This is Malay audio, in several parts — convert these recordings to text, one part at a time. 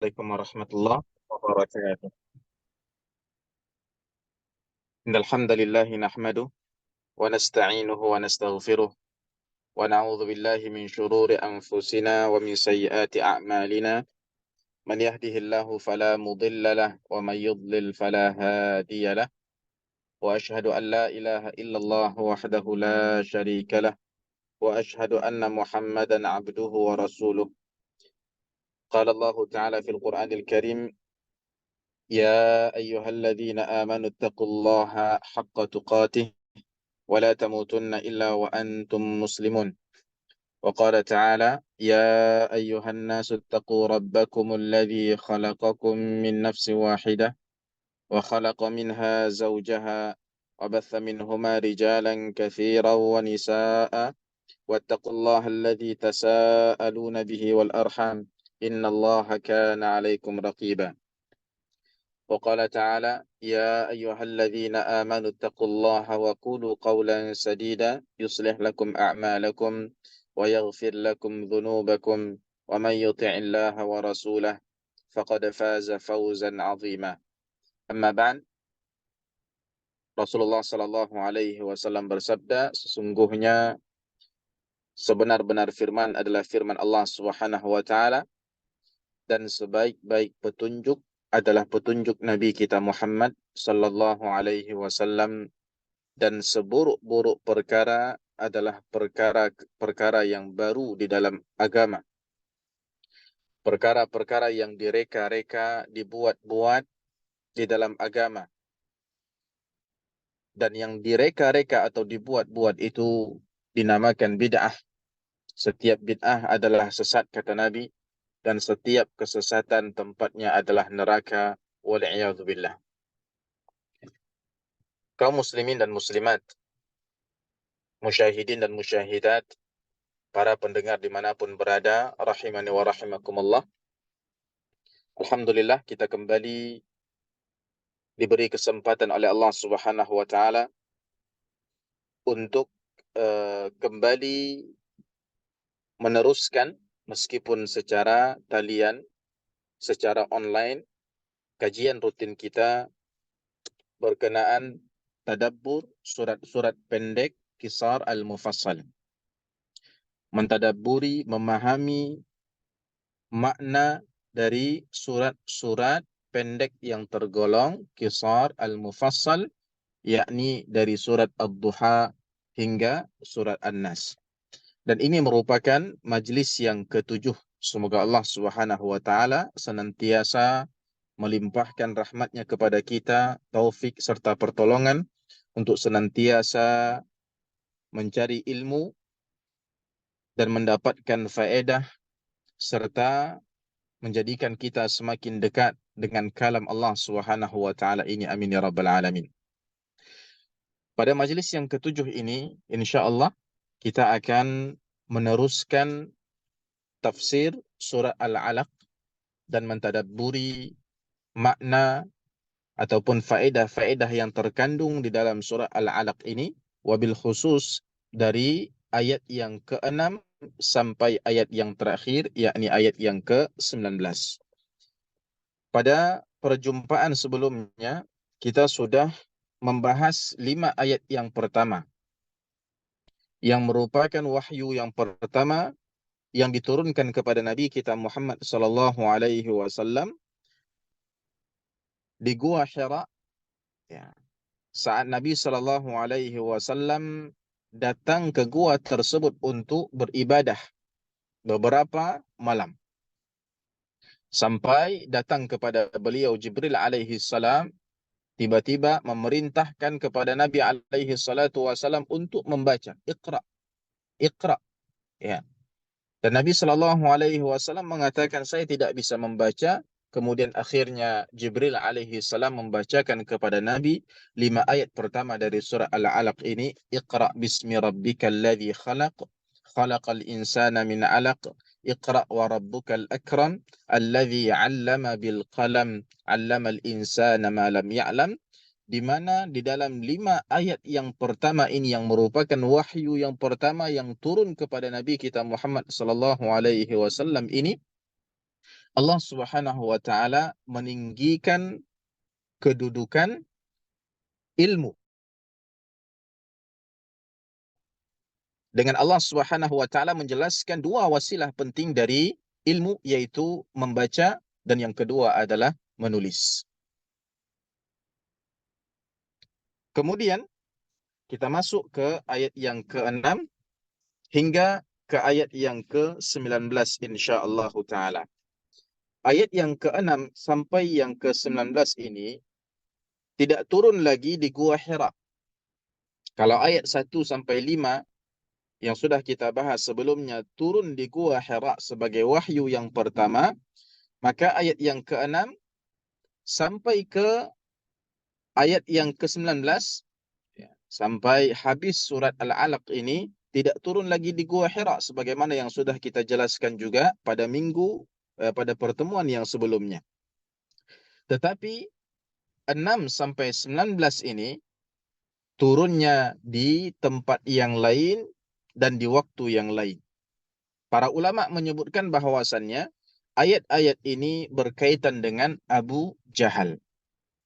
Assalamualaikum warahmatullahi wabarakatuh. Innal hamdalillah nahmaduhu wa nasta'inuhu wa nastaghfiruh wa na'udzu billahi min shururi anfusina wa min sayyiati a'malina. Man yahdihillahu fala mudilla lahu wa man yudlil fala hadiya lahu. Wa ashhadu an la ilaha illallah wahdahu la syarika lahu wa ashhadu anna Muhammadan 'abduhu wa rasuluh. Qala Allah ta'ala fil Qur'anil Karim, ya ayyuhalladzina amanu ittaqullaha haqqa tuqatih ولا تموتن إلا وأنتم مسلمون. وقال تعالى يا أيها الناس اتقوا ربكم الذي خلقكم من نفس واحدة وخلق منها زوجها وبث منهما رجالا كثيرا ونساء واتقوا الله الذي تساءلون به والأرحام إن الله كان عليكم رقيبا. وقال تعالى يا أيها الذين آمنوا اتقوا الله وقولوا قولا سديدا يصلح لكم أعمالكم ويغفر لكم ذنوبكم ومن يطع الله ورسوله فقد فاز فوزا عظيما. أما بعد, Rasulullah Sallallahu Alaihi Wasallam bersabda, sesungguhnya sebenar-benar firman adalah firman Allah Subhanahu Wa Taala, dan sebaik-baik petunjuk adalah petunjuk Nabi kita Muhammad Sallallahu Alaihi Wasallam, dan seburuk-buruk perkara adalah perkara-perkara yang baru di dalam agama. Perkara-perkara yang direka-reka, dibuat-buat di dalam agama. Dan yang direka-reka atau dibuat-buat itu dinamakan bid'ah. Setiap bid'ah adalah sesat, kata Nabi, dan setiap kesesatan tempatnya adalah neraka. Wal'iyadzubillah. Kaum muslimin dan muslimat, musyahidin dan musyahidat, para pendengar dimanapun berada, rahimani wa rahimakumullah. Alhamdulillah, kita kembali diberi kesempatan oleh Allah Subhanahu wa Ta'ala untuk kembali meneruskan, meskipun secara talian, secara online, kajian rutin kita berkenaan tadabbur surat-surat pendek Qisar al-Mufassal. Mentadabburi, memahami makna dari surat-surat pendek yang tergolong Qisar al-Mufassal, yakni dari surat Ad-Duha hingga surat An-Nas. Dan ini merupakan majlis yang ketujuh. Semoga Allah Subhanahu wa Ta'ala senantiasa melimpahkan rahmatnya kepada kita, taufik serta pertolongan untuk senantiasa mencari ilmu dan mendapatkan faedah, serta menjadikan kita semakin dekat dengan kalam Allah Subhanahu wa Ta'ala ini. Amin ya rabbal alamin. Pada majlis yang ketujuh ini, insya-Allah kita akan meneruskan tafsir surah Al-Alaq dan mentadabburi makna ataupun faedah-faedah yang terkandung di dalam surah Al-Alaq ini, wabil khusus dari ayat yang ke-6 sampai ayat yang terakhir, yakni ayat yang ke-19. Pada perjumpaan sebelumnya, kita sudah membahas 5 ayat yang pertama, yang merupakan wahyu yang pertama yang diturunkan kepada Nabi kita Muhammad sallallahu alaihi wasallam di Gua Hira, ya. Saat Nabi sallallahu alaihi wasallam datang ke gua tersebut untuk beribadah beberapa malam, sampai datang kepada beliau Jibril alaihi salam, tiba-tiba memerintahkan kepada Nabi alaihi salatu wasallam untuk membaca, Iqra, Iqra, ya. Dan Nabi sallallahu alaihi wasallam mengatakan, saya tidak bisa membaca. Kemudian akhirnya Jibril alaihi salam membacakan kepada Nabi 5 ayat pertama dari surah Al-Alaq ini. Iqra bismi rabbikal ladzi khalaq, khalaqal insana min 'alaq, Iqra wa rabbukal akram, alladzi 'allama bil qalam, 'allamal insana ma lam ya'lam. Di mana di dalam 5 ayat yang pertama ini, yang merupakan wahyu yang pertama yang turun kepada Nabi kita Muhammad sallallahu alaihi wasallam ini, Allah Subhanahu wa taala meninggikan kedudukan ilmu. Dengan Allah Subhanahu wa taala menjelaskan dua wasilah penting dari ilmu, yaitu membaca dan yang kedua adalah menulis. Kemudian kita masuk ke ayat yang ke-6 hingga ke ayat yang ke-19 insyaallah taala. Ayat yang ke-6 sampai yang ke-19 ini tidak turun lagi di Gua Hira. Kalau ayat 1 sampai 5 yang sudah kita bahas sebelumnya turun di Gua Hira sebagai wahyu yang pertama, maka ayat yang ke-6 sampai ke ayat yang ke-19, sampai habis surat Al-Alaq ini tidak turun lagi di Gua Hira sebagaimana yang sudah kita jelaskan juga pada pertemuan yang sebelumnya. Tetapi 6 sampai 19 ini turunnya di tempat yang lain dan di waktu yang lain. Para ulama menyebutkan bahwasannya ayat-ayat ini berkaitan dengan Abu Jahal.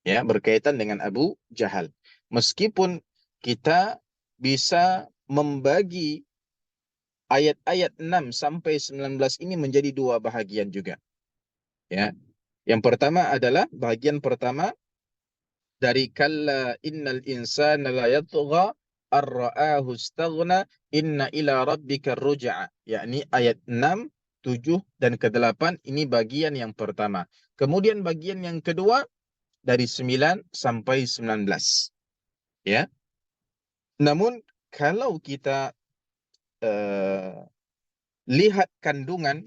Ya, berkaitan dengan Abu Jahal. Meskipun kita bisa membagi ayat-ayat 6 sampai 19 ini menjadi dua bahagian juga. Ya. Yang pertama adalah bahagian pertama dari kalla innal insana la yatgha ar-ra'ahu istaghna inna ila rabbika ruj'a, yakni ayat 6, 7 dan ke-8 ini bagian yang pertama. Kemudian bagian yang kedua dari 9 sampai 19. Ya. Namun kalau kita lihat kandungan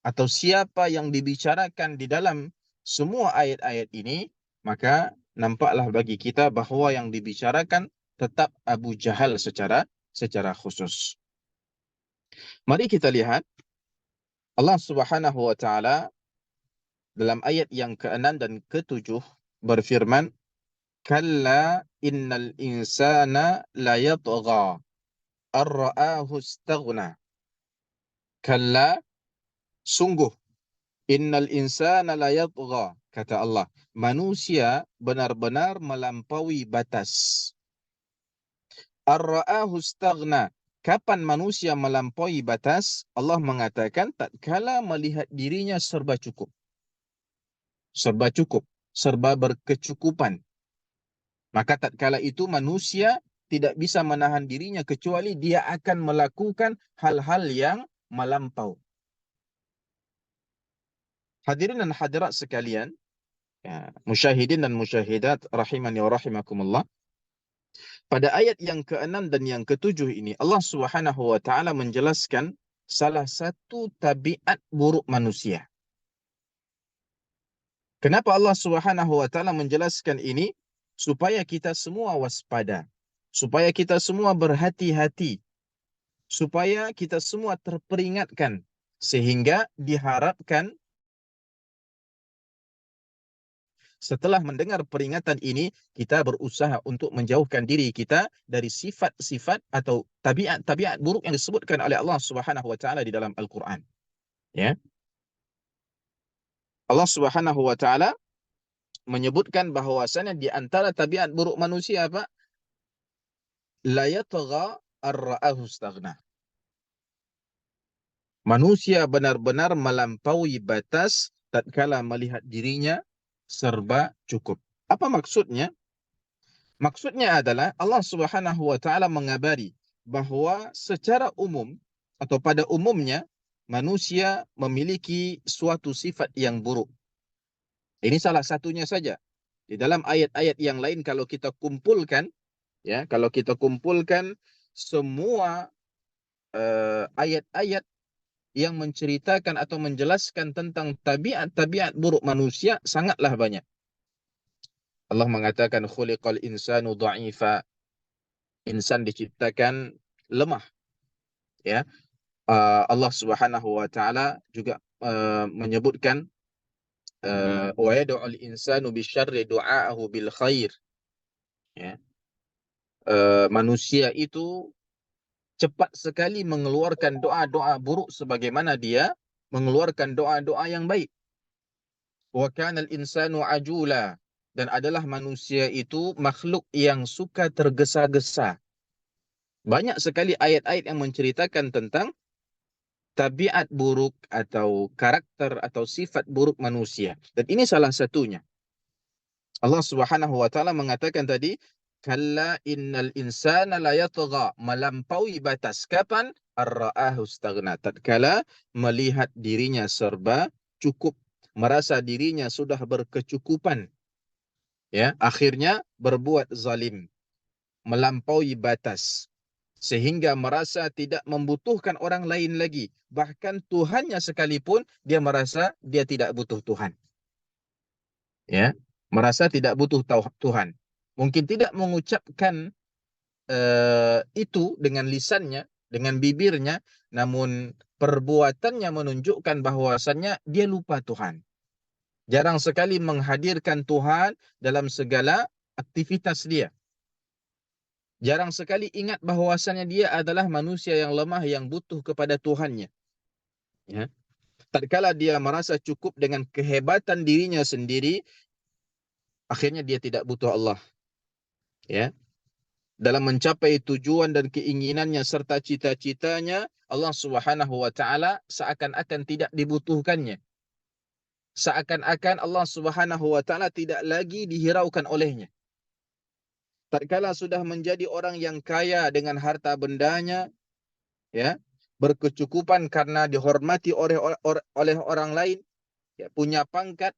atau siapa yang dibicarakan di dalam semua ayat-ayat ini, maka nampaklah bagi kita bahwa yang dibicarakan tetap Abu Jahal secara khusus. Mari kita lihat Allah Subhanahu wa taala dalam ayat yang ke-6 dan ke-7 berfirman, "Kalla innal insana la yatgha ar-ra'ahu istaghna." Kalla, sungguh, innal insana la yatgha, kata Allah, manusia benar-benar melampaui batas. Ar-ra'ahu istaghna. Kapan manusia melampaui batas? Allah mengatakan tatkala melihat dirinya serba cukup. Serba cukup, serba berkecukupan. Maka tatkala itu manusia tidak bisa menahan dirinya kecuali dia akan melakukan hal-hal yang melampau. Hadirin dan hadirat sekalian, ya, musyahidin dan musyahidat rahimani wa rahimakumullah. Pada ayat yang ke-6 dan yang ke-7 ini Allah Subhanahu wa taala menjelaskan salah satu tabiat buruk manusia. Kenapa Allah Subhanahu wa taala menjelaskan ini? Supaya kita semua waspada, supaya kita semua berhati-hati, supaya kita semua terperingatkan, sehingga diharapkan setelah mendengar peringatan ini, kita berusaha untuk menjauhkan diri kita dari sifat-sifat atau tabiat-tabiat buruk yang disebutkan oleh Allah Subhanahu wa taala di dalam Al-Qur'an. Ya. Allah Subhanahu wa taala menyebutkan bahwasannya di antara tabiat buruk manusia apa? La yatgha ar-ra'ahu istaghna. Manusia benar-benar melampaui batas tatkala melihat dirinya serba cukup. Apa maksudnya? Maksudnya adalah Allah Subhanahu wa taala mengabari bahwa secara umum atau pada umumnya manusia memiliki suatu sifat yang buruk. Ini salah satunya saja. Di dalam ayat-ayat yang lain kalau kita kumpulkan, ya, kalau kita kumpulkan semua ayat-ayat yang menceritakan atau menjelaskan tentang tabiat-tabiat buruk manusia sangatlah banyak. Allah mengatakan khuliqal insanu dha'ifa. Insan diciptakan lemah, ya. Allah Subhanahu wa taala juga menyebutkan wa yad'ul insanu bisyarri du'aahu bil khair, ya. Manusia itu cepat sekali mengeluarkan doa-doa buruk sebagaimana dia mengeluarkan doa-doa yang baik. Wa kana al-insanu ajula, dan adalah manusia itu makhluk yang suka tergesa-gesa. Banyak sekali ayat-ayat yang menceritakan tentang tabiat buruk atau karakter atau sifat buruk manusia. Dan ini salah satunya. Allah Subhanahu wa taala mengatakan tadi, kalla innal insana la yatgha, melampaui batas. Kapan? Ar-ra'ahu istaghna. Tatkala melihat dirinya serba cukup, merasa dirinya sudah berkecukupan, ya, akhirnya berbuat zalim, melampaui batas, sehingga merasa tidak membutuhkan orang lain lagi. Bahkan Tuhannya sekalipun dia merasa dia tidak butuh Tuhan. Ya, merasa tidak butuh Tuhan. Mungkin tidak mengucapkan itu dengan lisannya, dengan bibirnya, namun perbuatannya menunjukkan bahwasannya dia lupa Tuhan. Jarang sekali menghadirkan Tuhan dalam segala aktivitas dia. Jarang sekali ingat bahwasannya dia adalah manusia yang lemah yang butuh kepada Tuhannya. Ya. Tatkala dia merasa cukup dengan kehebatan dirinya sendiri, akhirnya dia tidak butuh Allah. Ya. Dalam mencapai tujuan dan keinginannya serta cita-citanya, Allah Subhanahu wa taala seakan-akan tidak dibutuhkannya. Seakan-akan Allah Subhanahu wa taala tidak lagi dihiraukan olehnya. Tatkala sudah menjadi orang yang kaya dengan harta bendanya, ya, berkecukupan karena dihormati oleh orang lain, ya, punya pangkat,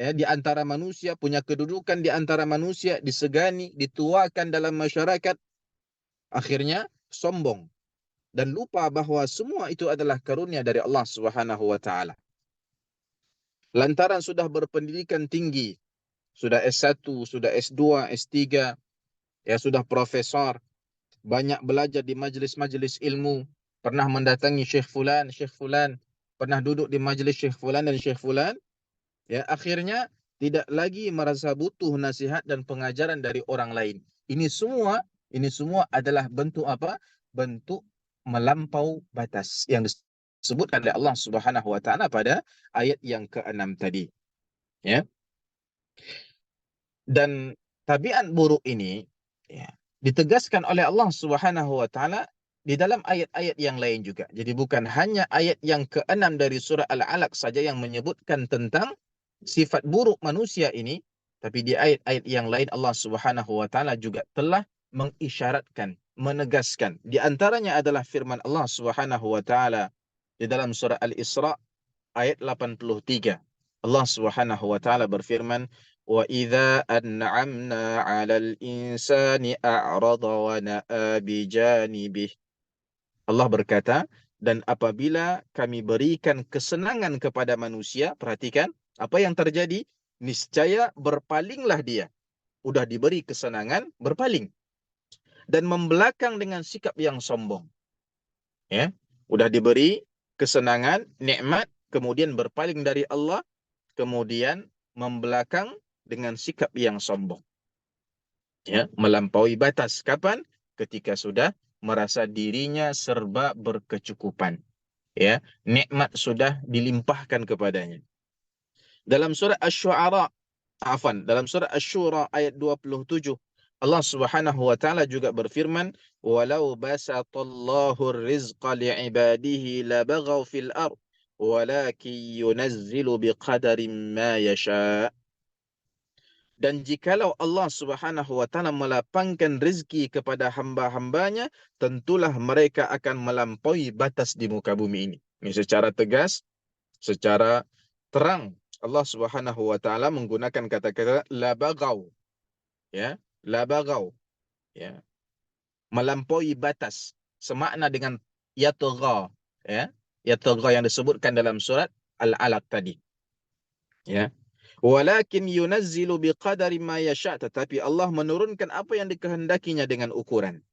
ya, di antara manusia, punya kedudukan di antara manusia, disegani, dituakan dalam masyarakat, akhirnya sombong dan lupa bahwa semua itu adalah karunia dari Allah Subhanahu wa taala. Lantaran sudah berpendidikan tinggi, sudah S1, sudah S2, S3, ya, sudah profesor, banyak belajar di majelis-majelis ilmu, pernah mendatangi Syekh Fulan, pernah duduk di majelis Syekh Fulan dan Syekh Fulan, ya, akhirnya tidak lagi merasa butuh nasihat dan pengajaran dari orang lain. Ini semua adalah bentuk apa? Bentuk melampau batas yang disebutkan oleh Allah Subhanahu wa taala pada ayat yang ke-6 tadi, ya. Dan tabiat buruk ini, ya, ditegaskan oleh Allah Subhanahu wa taala di dalam ayat-ayat yang lain juga. Jadi bukan hanya ayat yang ke-6 dari surah Al-Alaq saja yang menyebutkan tentang sifat buruk manusia ini, tapi di ayat-ayat yang lain Allah Subhanahu wa taala juga telah mengisyaratkan, menegaskan. Di antaranya adalah firman Allah Subhanahu wa taala di dalam surah Al-Isra ayat 83. Allah Subhanahu wa taala berfirman, "Wa idza an'amna 'alal insani a'rada wa na'a bi janibih." Allah berkata, dan apabila kami berikan kesenangan kepada manusia, perhatikan apa yang terjadi, niscaya berpalinglah dia. Udah diberi kesenangan, berpaling dan membelakang dengan sikap yang sombong. Ya, udah diberi kesenangan, nikmat, kemudian berpaling dari Allah, kemudian membelakang dengan sikap yang sombong. Ya, melampaui batas. Kapan? Ketika sudah merasa dirinya serba berkecukupan. Ya, nikmat sudah dilimpahkan kepadanya. Dalam surah dalam surah Asy-Syura ayat 27, Allah Subhanahu wa taala juga berfirman, "Walau basatallahu ar-rizqa li'ibadihi labaghaw fil ard, walakin yunazzilu biqadarin ma yasha." Dan jikalau Allah Subhanahu wa taala melapangkan rezeki kepada hamba-hambanya, tentulah mereka akan melampaui batas di muka bumi ini. Ini secara tegas, secara terang Allah Subhanahu wa taala menggunakan kata-kata labagau, ya, labagau, ya, melampaui batas, semakna dengan yatgha, ya, yatgha yang disebutkan dalam surat Al-Alaq tadi, ya. Walakin yunazzilu biqadari ma yasha, tetapi Allah menurunkan apa yang dikehendakinya dengan ukuran.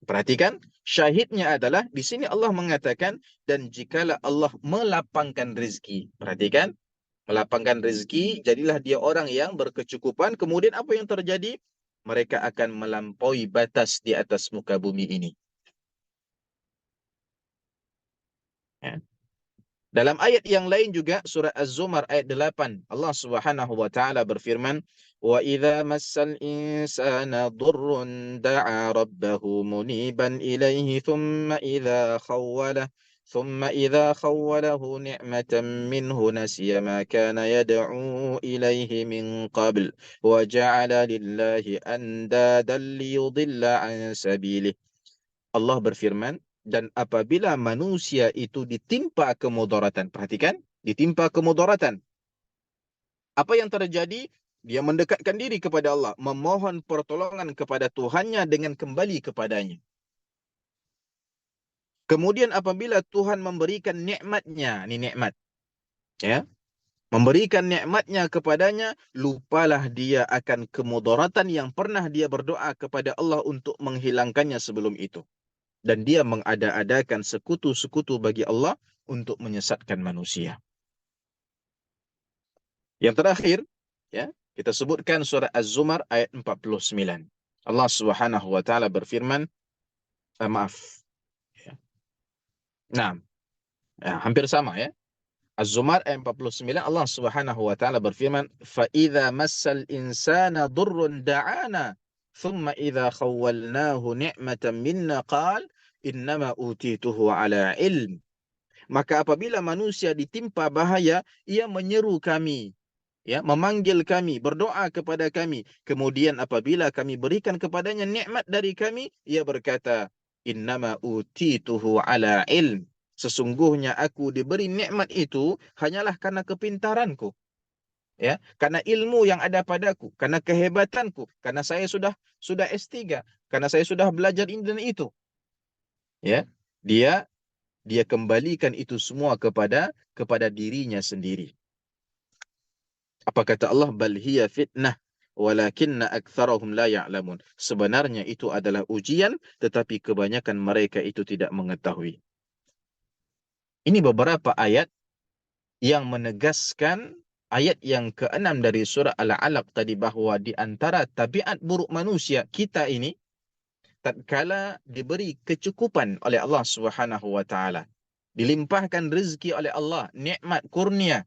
Perhatikan, syahidnya adalah di sini Allah mengatakan, dan jikalau Allah melapangkan rezeki. Perhatikan, melapangkan rezeki, jadilah dia orang yang berkecukupan. Kemudian apa yang terjadi? Mereka akan melampaui batas di atas muka bumi ini. Ya. Dalam ayat yang lain juga surah Az-Zumar ayat 8 Allah Subhanahu wa taala berfirman wa idza massal insana dhurrun da'a rabbahu muniban ilaihi thumma idza khawwalahu ni'matan minhu nasiya ma kana yad'u ilaihi min qabl wa ja'ala lillahi andadan liyudilla an sabilihi. Allah berfirman, dan apabila manusia itu ditimpa kemudaratan, perhatikan, ditimpa kemudaratan, apa yang terjadi? Dia mendekatkan diri kepada Allah, memohon pertolongan kepada Tuhannya dengan kembali kepadanya. Kemudian apabila Tuhan memberikan nikmatnya, ini nikmat, ya, memberikan nikmatnya kepadanya, lupalah dia akan kemudaratan yang pernah dia berdoa kepada Allah untuk menghilangkannya sebelum itu. Dan dia mengada-adakan sekutu-sekutu bagi Allah untuk menyesatkan manusia. Yang terakhir, ya, kita sebutkan surah Az-Zumar ayat 49. Allah Subhanahu wa taala berfirman, maaf. Ya. Nah, ya, hampir sama ya. Az-Zumar ayat 49 Allah Subhanahu wa taala berfirman, "Fa idza massal insana dhurrun da'ana, thumma idza khawwalnahu ni'matan minna qala innama utituhu ala ilm." Maka apabila manusia ditimpa bahaya, ia menyeru kami, ya, memanggil kami, berdoa kepada kami. Kemudian apabila kami berikan kepadanya nikmat dari kami, ia berkata, innama utituhu ala ilm. Sesungguhnya aku diberi nikmat itu hanyalah karena kepintaranku. Ya, karena ilmu yang ada padaku, karena kehebatanku, karena saya sudah S3, karena saya sudah belajar ini dan itu. Ya, dia dia kembalikan itu semua kepada dirinya sendiri. Apa kata Allah? Bal hiya fitnah walakinna aktsarahum la ya'lamun. Sebenarnya itu adalah ujian, tetapi kebanyakan mereka itu tidak mengetahui. Ini beberapa ayat yang menegaskan ayat yang ke-6 dari surah Al-Alaq tadi, bahwa di antara tabiat buruk manusia kita ini, tatkala diberi kecukupan oleh Allah Subhanahu wa taala, dilimpahkan rezeki oleh Allah, nikmat kurnia,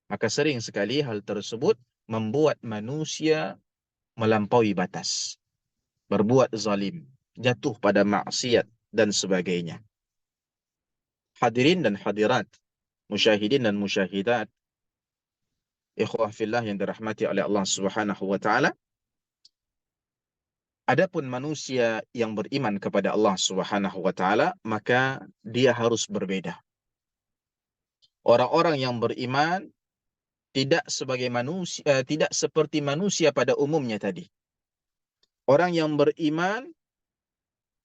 maka sering sekali hal tersebut membuat manusia melampaui batas, berbuat zalim, jatuh pada maksiat dan sebagainya. Hadirin dan hadirat, musyahidin dan musyahidat, ikhwah fillah yang dirahmati oleh Allah Subhanahu wa taala, adapun manusia yang beriman kepada Allah Subhanahu wa taala, maka dia harus berbeda. Orang-orang yang beriman tidak sebagai manusia, tidak seperti manusia pada umumnya tadi. Orang yang beriman,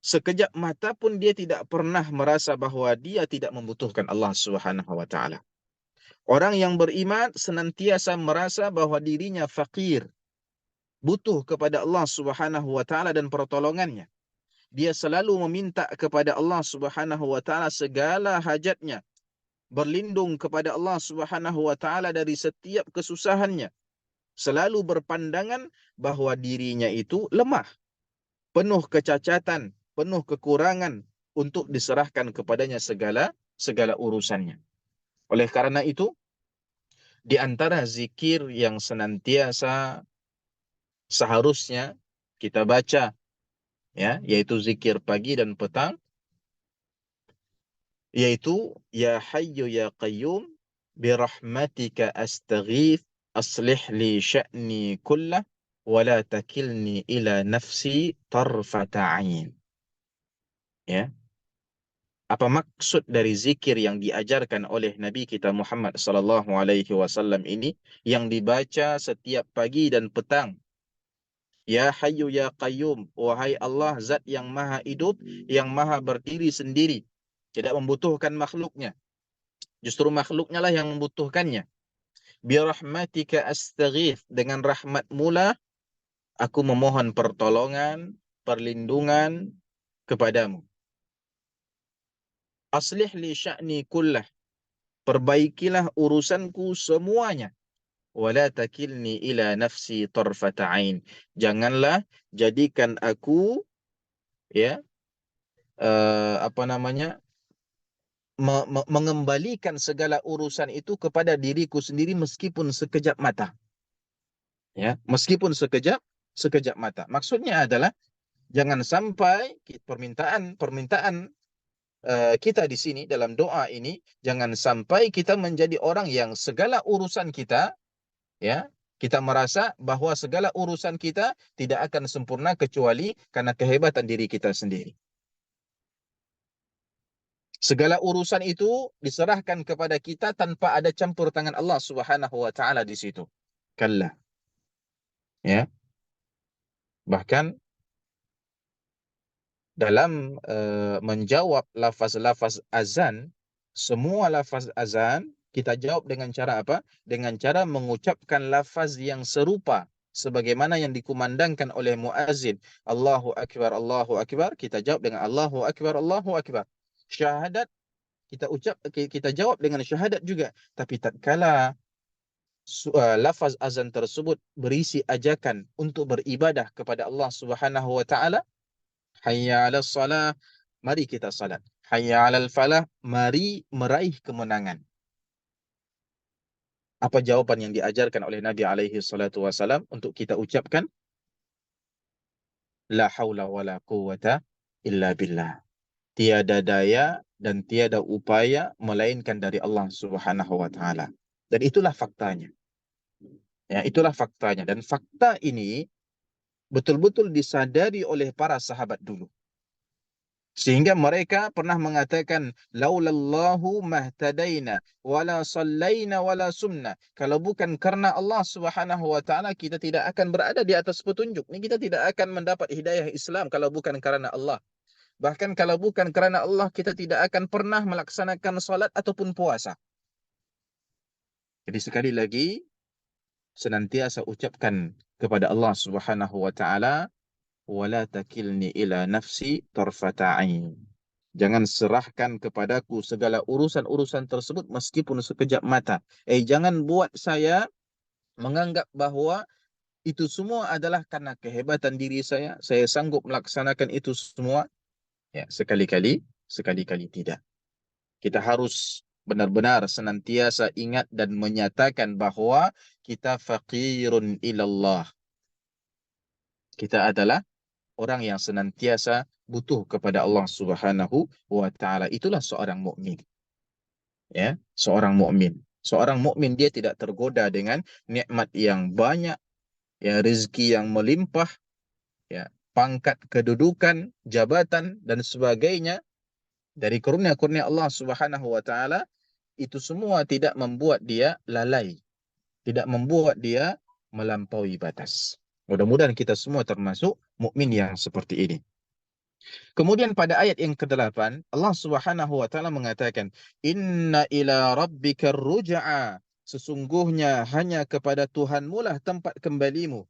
sekejap mata pun dia tidak pernah merasa bahwa dia tidak membutuhkan Allah Subhanahu wa taala. Orang yang beriman senantiasa merasa bahwa dirinya fakir, butuh kepada Allah Subhanahu wa taala dan pertolongannya. Dia selalu meminta kepada Allah Subhanahu wa taala segala hajatnya, berlindung kepada Allah Subhanahu wa taala dari setiap kesusahannya. Selalu berpandangan bahwa dirinya itu lemah, penuh kecacatan, penuh kekurangan, untuk diserahkan kepadanya segala urusannya. Oleh karena itu, di antara zikir yang senantiasa seharusnya kita baca, ya, yaitu zikir pagi dan petang, yaitu ya hayyu ya qayyum birahmatika astaghith aslih li sya'ni kullah wa la takilni ila nafsi tarfata ain. Ya, apa maksud dari zikir yang diajarkan oleh Nabi kita Muhammad sallallahu alaihi wasallam ini, yang dibaca setiap pagi dan petang? Ya Hayyu ya Qayyum, wahai Allah zat yang maha hidup, yang maha berdiri sendiri, tidak membutuhkan makhluknya, justru makhluknya lah yang membutuhkannya. Bi rahmatika astaghith, dengan rahmatmu lah aku memohon pertolongan, perlindungan kepadamu. Aslih li sya'ni kullah, perbaikilah urusanku semuanya. Wala takilni ila nafsi tarfata ain, janganlah jadikan aku, ya, apa namanya, mengembalikan segala urusan itu kepada diriku sendiri meskipun sekejap mata. Ya, meskipun sekejap mata. Maksudnya adalah jangan sampai permintaan kita di sini dalam doa ini, jangan sampai kita menjadi orang yang segala urusan kita, ya, kita merasa bahwa segala urusan kita tidak akan sempurna kecuali karena kehebatan diri kita sendiri. Segala urusan itu diserahkan kepada kita tanpa ada campur tangan Allah Subhanahu wa taala di situ. Kalla, ya. Bahkan dalam menjawab lafaz-lafaz azan, semua lafaz azan kita jawab dengan cara apa? Dengan cara mengucapkan lafaz yang serupa sebagaimana yang dikumandangkan oleh muazin. Allahu akbar, Allahu akbar, kita jawab dengan Allahu akbar, Allahu akbar. Syahadat kita jawab dengan syahadat juga. Tapi tatkala lafaz azan tersebut berisi ajakan untuk beribadah kepada Allah Subhanahu wa taala, hayya 'alas salah, mari kita salat. Hayya 'alal falah, mari meraih kemenangan. Apa jawaban yang diajarkan oleh Nabi alaihi salatu wasalam untuk kita ucapkan? La haula wala quwwata illa billah. Tiada daya dan tiada upaya melainkan dari Allah Subhanahu wa taala. Dan itulah faktanya. Ya, itulah faktanya, dan fakta ini betul-betul disadari oleh para sahabat dulu. Sehingga mereka pernah mengatakan, laulallahu mahtadaina wala sallaina wala sumna. Kalau bukan karena Allah Subhanahu wa taala, kita tidak akan berada di atas petunjuk. Ini kita tidak akan mendapat hidayah Islam kalau bukan karena Allah. Bahkan kalau bukan karena Allah, kita tidak akan pernah melaksanakan salat ataupun puasa. Jadi sekali lagi, senantiasa ucapkan kepada Allah Subhanahu wa taala, wala takilni ila nafsi tarfata ain. Jangan serahkan kepadaku segala urusan-urusan tersebut meskipun sekejap mata. Jangan buat saya menganggap bahwa itu semua adalah karena kehebatan diri saya sanggup melaksanakan itu semua. Ya, sekali-kali tidak. Kita harus benar-benar senantiasa ingat dan menyatakan bahwa kita faqirun ilallah. Kita adalah orang yang senantiasa butuh kepada Allah Subhanahu wa taala. Itulah seorang mukmin. Ya, seorang mukmin. Seorang mukmin dia tidak tergoda dengan nikmat yang banyak, ya, rezeki yang melimpah, ya, pangkat kedudukan, jabatan dan sebagainya dari karunia-karunia Allah Subhanahu wa taala. Itu semua tidak membuat dia lalai, tidak membuat dia melampaui batas. Mudah-mudahan kita semua termasuk mukmin yang seperti ini. Kemudian pada ayat yang ke-8, Allah Subhanahu wa taala mengatakan, "Inna ila rabbikar ruj'a." Sesungguhnya hanya kepada Tuhanmu lah tempat kembalimu.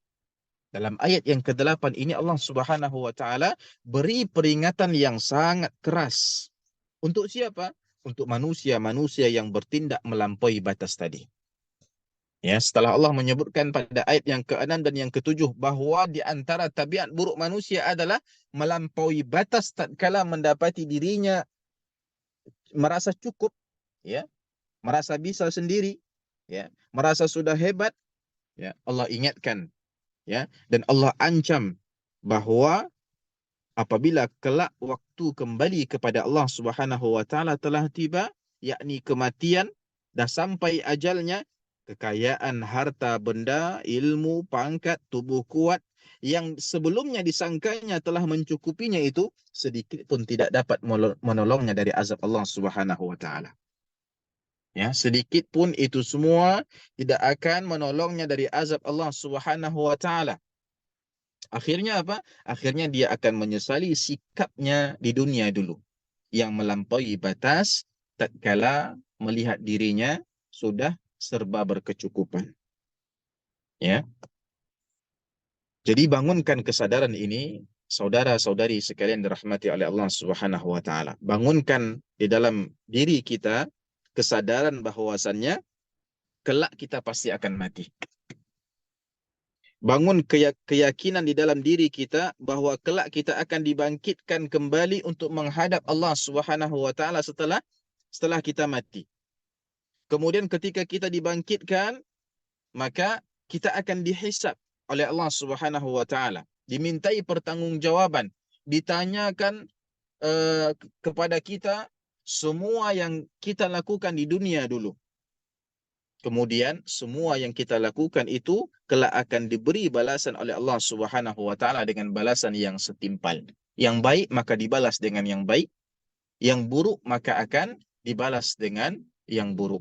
Dalam ayat yang ke-8 ini Allah Subhanahu wa taala beri peringatan yang sangat keras. Untuk siapa? Untuk manusia-manusia yang bertindak melampaui batas tadi. Ya, setelah Allah menyebutkan pada ayat yang ke-6 dan yang ke-7 bahwa di antara tabiat buruk manusia adalah melampaui batas tatkala mendapati dirinya merasa cukup, ya, merasa bisa sendiri, ya, merasa sudah hebat, ya, Allah ingatkan, ya, dan Allah ancam bahwa apabila kelak waktu kembali kepada Allah Subhanahu wa taala telah tiba, yakni kematian, dah sampai ajalnya, kekayaan harta benda, ilmu, pangkat, tubuh kuat yang sebelumnya disangkanya telah mencukupinya itu sedikit pun tidak dapat menolongnya dari azab Allah Subhanahu wa taala. Ya, sedikit pun itu semua tidak akan menolongnya dari azab Allah Subhanahu wa taala. Akhirnya apa? Akhirnya dia akan menyesali sikapnya di dunia dulu yang melampaui batas tatkala melihat dirinya sudah serba berkecukupan. Ya. Jadi bangunkan kesadaran ini, saudara-saudari sekalian dirahmati oleh Allah Subhanahu wa taala. Bangunkan di dalam diri kita kesadaran bahwasannya kelak kita pasti akan mati. Bangun keyakinan di dalam diri kita bahwa kelak kita akan dibangkitkan kembali untuk menghadap Allah Subhanahu wa taala setelah setelah kita mati. Kemudian ketika kita dibangkitkan, maka kita akan dihisab oleh Allah Subhanahu wa taala, dimintai pertanggungjawaban, ditanyakan kepada kita semua yang kita lakukan di dunia dulu. Kemudian semua yang kita lakukan itu kelak akan diberi balasan oleh Allah Subhanahu wa taala dengan balasan yang setimpal. Yang baik maka dibalas dengan yang baik, yang buruk maka akan dibalas dengan yang buruk.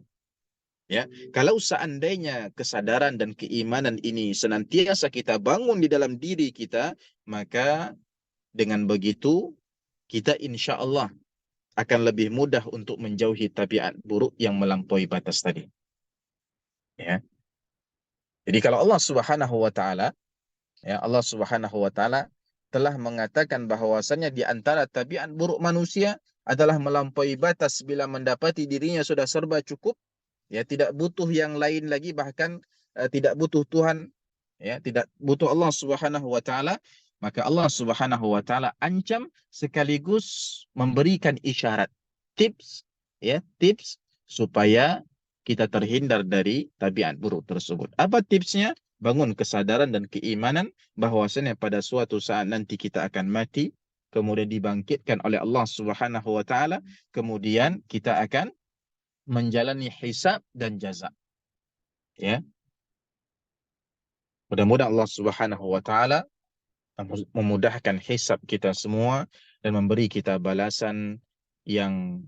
Ya, kalau seandainya kesadaran dan keimanan ini senantiasa kita bangun di dalam diri kita, maka dengan begitu kita insya Allah akan lebih mudah untuk menjauhi tabiat buruk yang melampaui batas tadi. Ya. Jadi kalau Allah Subhanahu wa taala, ya, Allah Subhanahu wa taala telah mengatakan bahwasannya di antara tabiat buruk manusia adalah melampaui batas bila mendapati dirinya sudah serba cukup, ya, tidak butuh yang lain lagi, bahkan tidak butuh Tuhan, ya, tidak butuh Allah Subhanahu wa taala, maka Allah Subhanahu wa taala ancam sekaligus memberikan isyarat, tips, ya, tips supaya kita terhindar dari tabiat buruk tersebut. Apa tipsnya? Bangun kesadaran dan keimanan bahwasanya pada suatu saat nanti kita akan mati, kemudian dibangkitkan oleh Allah Subhanahu wa taala, kemudian kita akan menjalani hisab dan jaza. Ya, mudah-mudahan Allah Subhanahu wa taala memudahkan hisab kita semua dan memberi kita balasan yang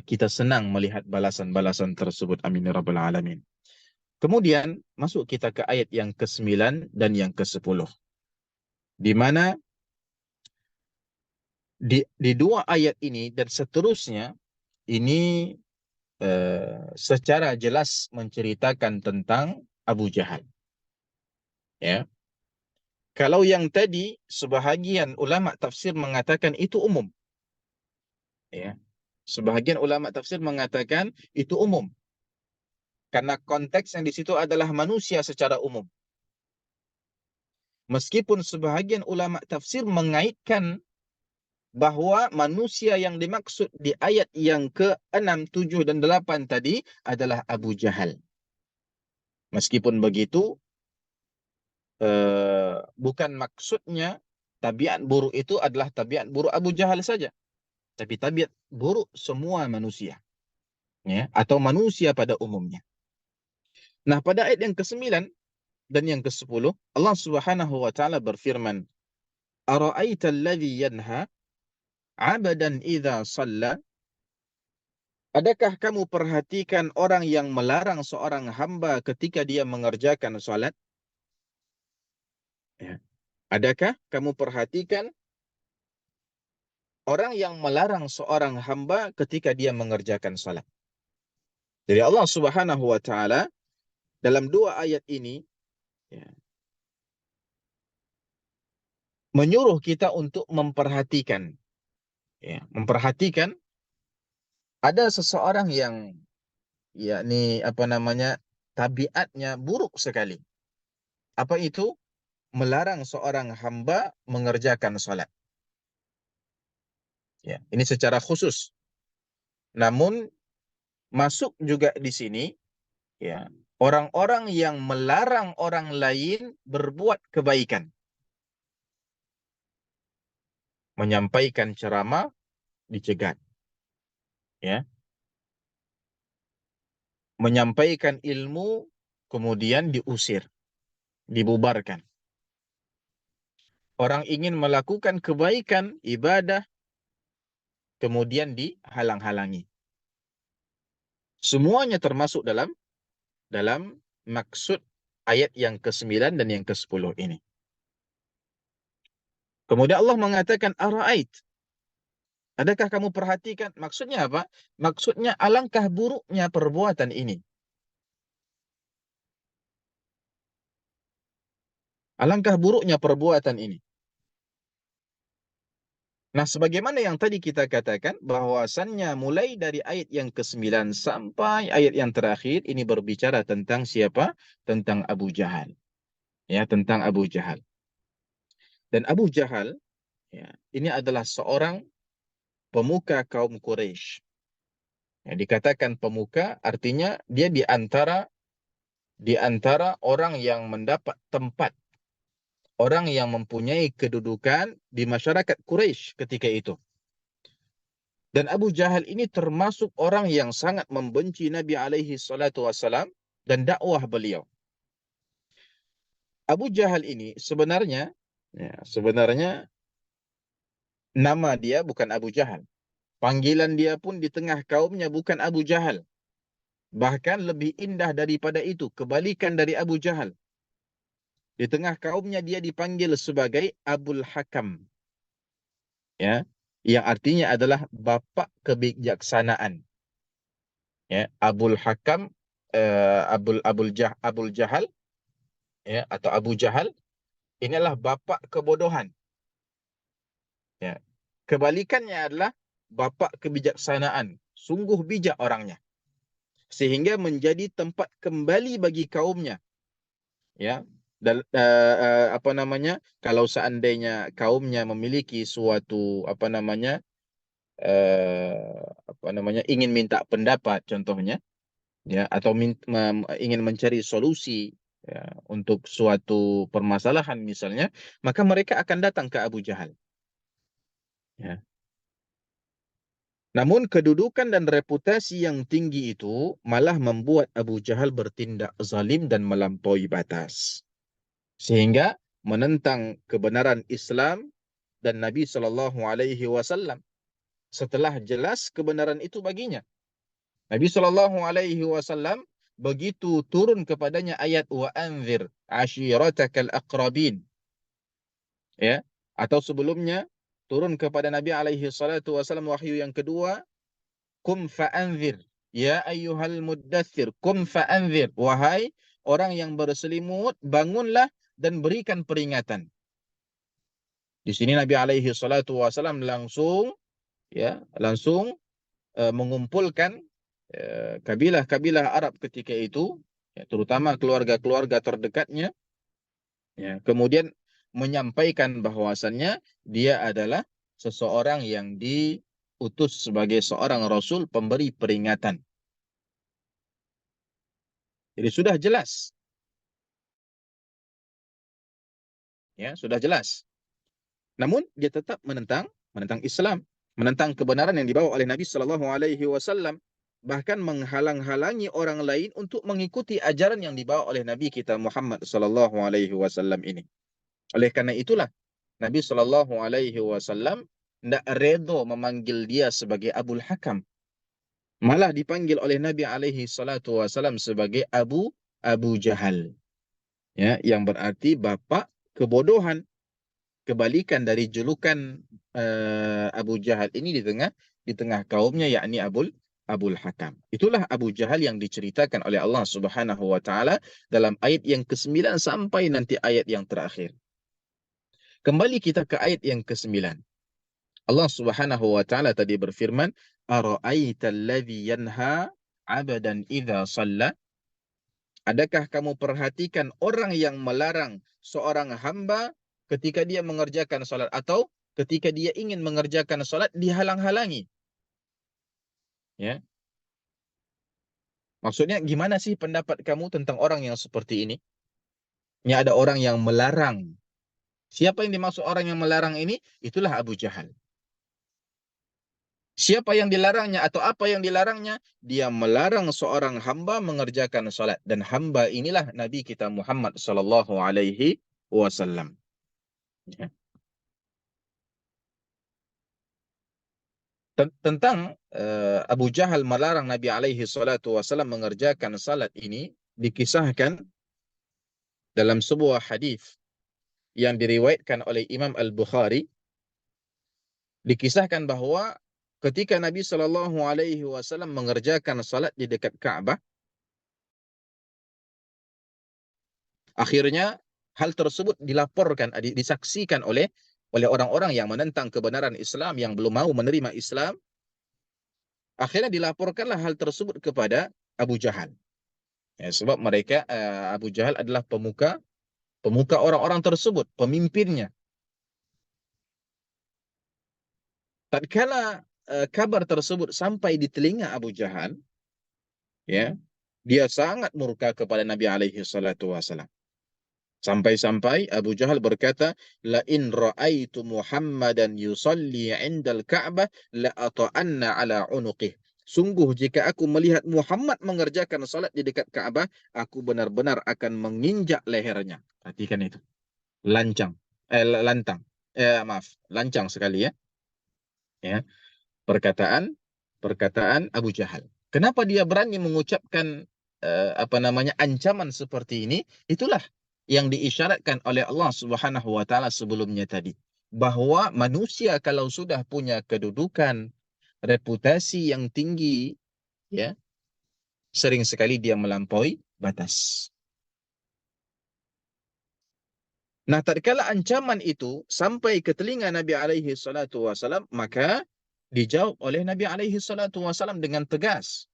kita senang melihat balasan-balasan tersebut. Amin ya rabbal alamin. Kemudian masuk kita ke ayat yang ke-9 dan yang ke-10. Di mana di dua ayat ini dan seterusnya ini secara jelas menceritakan tentang Abu Jahal. Ya. Kalau yang tadi sebahagian ulama tafsir mengatakan itu umum. Ya. Sebahagian ulama tafsir mengatakan itu umum. Karena konteks yang di situ adalah manusia secara umum. Meskipun sebahagian ulama tafsir mengaitkan bahwa manusia yang dimaksud di ayat yang ke-6, 7, dan 8 tadi adalah Abu Jahal. Meskipun begitu, bukan maksudnya tabiat buruk itu adalah tabiat buruk Abu Jahal saja, tapi tabiat buruk semua manusia, ya, atau manusia pada umumnya. Nah, pada ayat yang ke-9 dan yang ke-10, Allah Subhanahu wa taala berfirman, "Ara'aita alladhi yanha 'abdan idza shalla?" Adakah kamu perhatikan orang yang melarang seorang hamba ketika dia mengerjakan salat? Ya. Adakah kamu perhatikan orang yang melarang seorang hamba ketika dia mengerjakan salat? Jadi Allah Subhanahu wa taala dalam dua ayat ini, ya, menyuruh kita untuk memperhatikan, ya, memperhatikan ada seseorang yang, yakni apa namanya, tabiatnya buruk sekali. Apa itu? Melarang seorang hamba mengerjakan salat. Ya, ini secara khusus. Namun masuk juga di sini, ya, orang-orang yang melarang orang lain berbuat kebaikan. Menyampaikan ceramah dicegat, ya. Menyampaikan ilmu kemudian diusir, dibubarkan. Orang ingin melakukan kebaikan, ibadah, kemudian dihalang-halangi. Semuanya termasuk dalam maksud ayat yang ke-9 dan yang ke-10 ini. Kemudian Allah mengatakan, "Ara'ait?" Adakah kamu perhatikan? Maksudnya apa? Maksudnya alangkah buruknya perbuatan ini. Alangkah buruknya perbuatan ini. Nah, sebagaimana yang tadi kita katakan, bahwasannya mulai dari ayat yang ke-9 sampai ayat yang terakhir, ini berbicara tentang siapa? Tentang Abu Jahal. Ya, tentang Abu Jahal. Dan Abu Jahal, ya, ini adalah seorang pemuka kaum Quraisy. Ya, dikatakan pemuka artinya dia di antara orang yang mendapat tempat, orang yang mempunyai kedudukan di masyarakat Quraisy ketika itu. Dan Abu Jahal ini termasuk orang yang sangat membenci Nabi alaihi salatu wassalam dan dakwah beliau. Abu Jahal ini sebenarnya nama dia bukan Abu Jahal. Panggilan dia pun di tengah kaumnya bukan Abu Jahal. Bahkan lebih indah daripada itu, kebalikan dari Abu Jahal. Di tengah kaumnya dia dipanggil sebagai Abul Hakam. Ya, yang artinya adalah bapak kebijaksanaan. Ya, Abul Hakam, Abul Jahal, ya, atau Abu Jahal, inilah bapak kebodohan. Ya. Kebalikannya adalah bapak kebijaksanaan. Sungguh bijak orangnya. Sehingga menjadi tempat kembali bagi kaumnya. Ya. Dan apa namanya? Kalau seandainya kaumnya memiliki suatu ingin minta pendapat contohnya, ya, atau ingin mencari solusi, ya, untuk suatu permasalahan misalnya, maka mereka akan datang ke Abu Jahal. Ya. Namun kedudukan dan reputasi yang tinggi itu malah membuat Abu Jahal bertindak zalim dan melampaui batas. Sehingga menentang kebenaran Islam dan Nabi Shallallahu Alaihi Wasallam setelah jelas kebenaran itu baginya. Nabi Shallallahu Alaihi Wasallam begitu turun kepadanya ayat wa anzir ashiratakal aqrabin, ya, atau sebelumnya turun kepada Nabi alaihi salatu wasallam wahyu yang kedua, kum fa'anzir ya ayyuhal muddathir kum fa'anzir, wahai orang yang berselimut bangunlah dan berikan peringatan. Di sini Nabi alaihi salatu wasallam langsung mengumpulkan kabilah-kabilah Arab ketika itu, ya, terutama keluarga-keluarga terdekatnya, ya, kemudian menyampaikan bahwasannya dia adalah seseorang yang diutus sebagai seorang rasul pemberi peringatan. Jadi sudah jelas, ya, sudah jelas. Namun dia tetap menentang Islam, menentang kebenaran yang dibawa oleh Nabi Shallallahu Alaihi Wasallam, bahkan menghalang-halangi orang lain untuk mengikuti ajaran yang dibawa oleh Nabi kita Muhammad Shallallahu Alaihi Wasallam ini. Oleh karena itulah Nabi Shallallahu Alaihi Wasallam tidak redha memanggil dia sebagai Abul Hakam, malah dipanggil oleh Nabi Alaihi Salatu Wasallam sebagai Abu Jahal, ya, yang berarti bapak kebodohan. Kebalikan dari julukan Abu Jahal ini di tengah kaumnya, yakni Abul Hakam. Itulah Abu Jahal yang diceritakan oleh Allah Subhanahu wa taala dalam ayat yang ke-9 sampai nanti ayat yang terakhir. Kembali kita ke ayat yang ke-9. Allah Subhanahu wa taala tadi berfirman, "Ara'aital ladzi yanha 'abdan idza shalla?" Adakah kamu perhatikan orang yang melarang seorang hamba ketika dia mengerjakan salat, atau ketika dia ingin mengerjakan salat dihalang-halangi? Ya. Maksudnya gimana sih pendapat kamu tentang orang yang seperti ini? Ini ada orang yang melarang. Siapa yang dimaksud orang yang melarang ini? Itulah Abu Jahal. Siapa yang dilarangnya atau apa yang dilarangnya? Dia melarang seorang hamba mengerjakan salat, dan hamba inilah Nabi kita Muhammad sallallahu alaihi wasallam. Ya. Tentang Abu Jahal melarang Nabi alaihi salatu wasallam mengerjakan salat ini dikisahkan dalam sebuah hadis yang diriwayatkan oleh Imam Al-Bukhari. Dikisahkan bahwa ketika Nabi Shallallahu Alaihi Wasallam mengerjakan salat di dekat Ka'bah, akhirnya hal tersebut dilaporkan, disaksikan oleh orang-orang yang menentang kebenaran Islam, yang belum mau menerima Islam. Akhirnya dilaporkanlah hal tersebut kepada Abu Jahal. Ya, sebab mereka Abu Jahal adalah pemuka orang-orang tersebut, pemimpinnya. Tatkala kabar tersebut sampai di telinga Abu Jahal, ya, dia sangat murka kepada Nabi alaihi salatu wasalam. Sampai-sampai Abu Jahal berkata, la in ra'aitu Muhammadan yusalli 'indal Ka'bah la ata'anna 'ala unuqih. Sungguh jika aku melihat Muhammad mengerjakan salat di dekat Ka'bah, aku benar-benar akan menginjak lehernya. Perhatikan itu. Lancang. Lantang. Maaf, lancang sekali ya. Ya, perkataan Abu Jahal. Kenapa dia berani mengucapkan ancaman seperti ini? Itulah yang diisyaratkan oleh Allah Subhanahu wa taala sebelumnya tadi, bahwa manusia kalau sudah punya kedudukan, reputasi yang tinggi, ya, sering sekali dia melampaui batas. Nah, tatkala ancaman itu sampai ke telinga Nabi alaihi salatu wasalam, maka dijawab oleh Nabi alaihi salatu wasalam dengan tegas,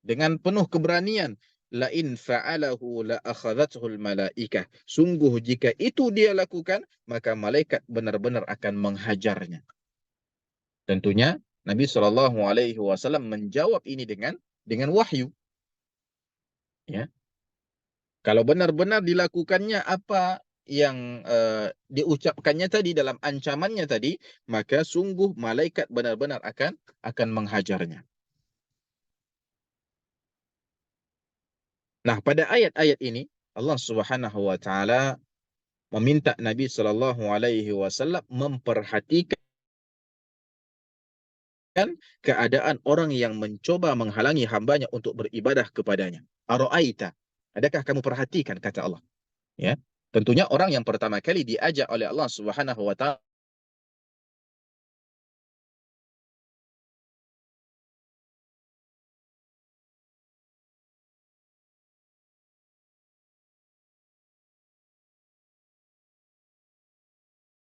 dengan penuh keberanian. La in fa'alahu la akhadhathul malaikah. Sungguh jika itu dia lakukan, maka malaikat benar-benar akan menghajarnya. Tentunya Nabi Shallallahu alaihi wasallam menjawab ini dengan wahyu, ya. Kalau benar-benar dilakukannya apa yang diucapkannya tadi dalam ancamannya tadi, maka sungguh malaikat benar-benar akan menghajarnya. Nah, pada ayat-ayat ini Allah Subhanahu wa taala meminta Nabi Shallallahu alaihi wasallam memperhatikan keadaan orang yang mencoba menghalangi hambanya untuk beribadah kepadanya. Ara'aita, adakah kamu perhatikan, kata Allah, ya. Tentunya orang yang pertama kali diajak oleh Allah Subhanahu wa taala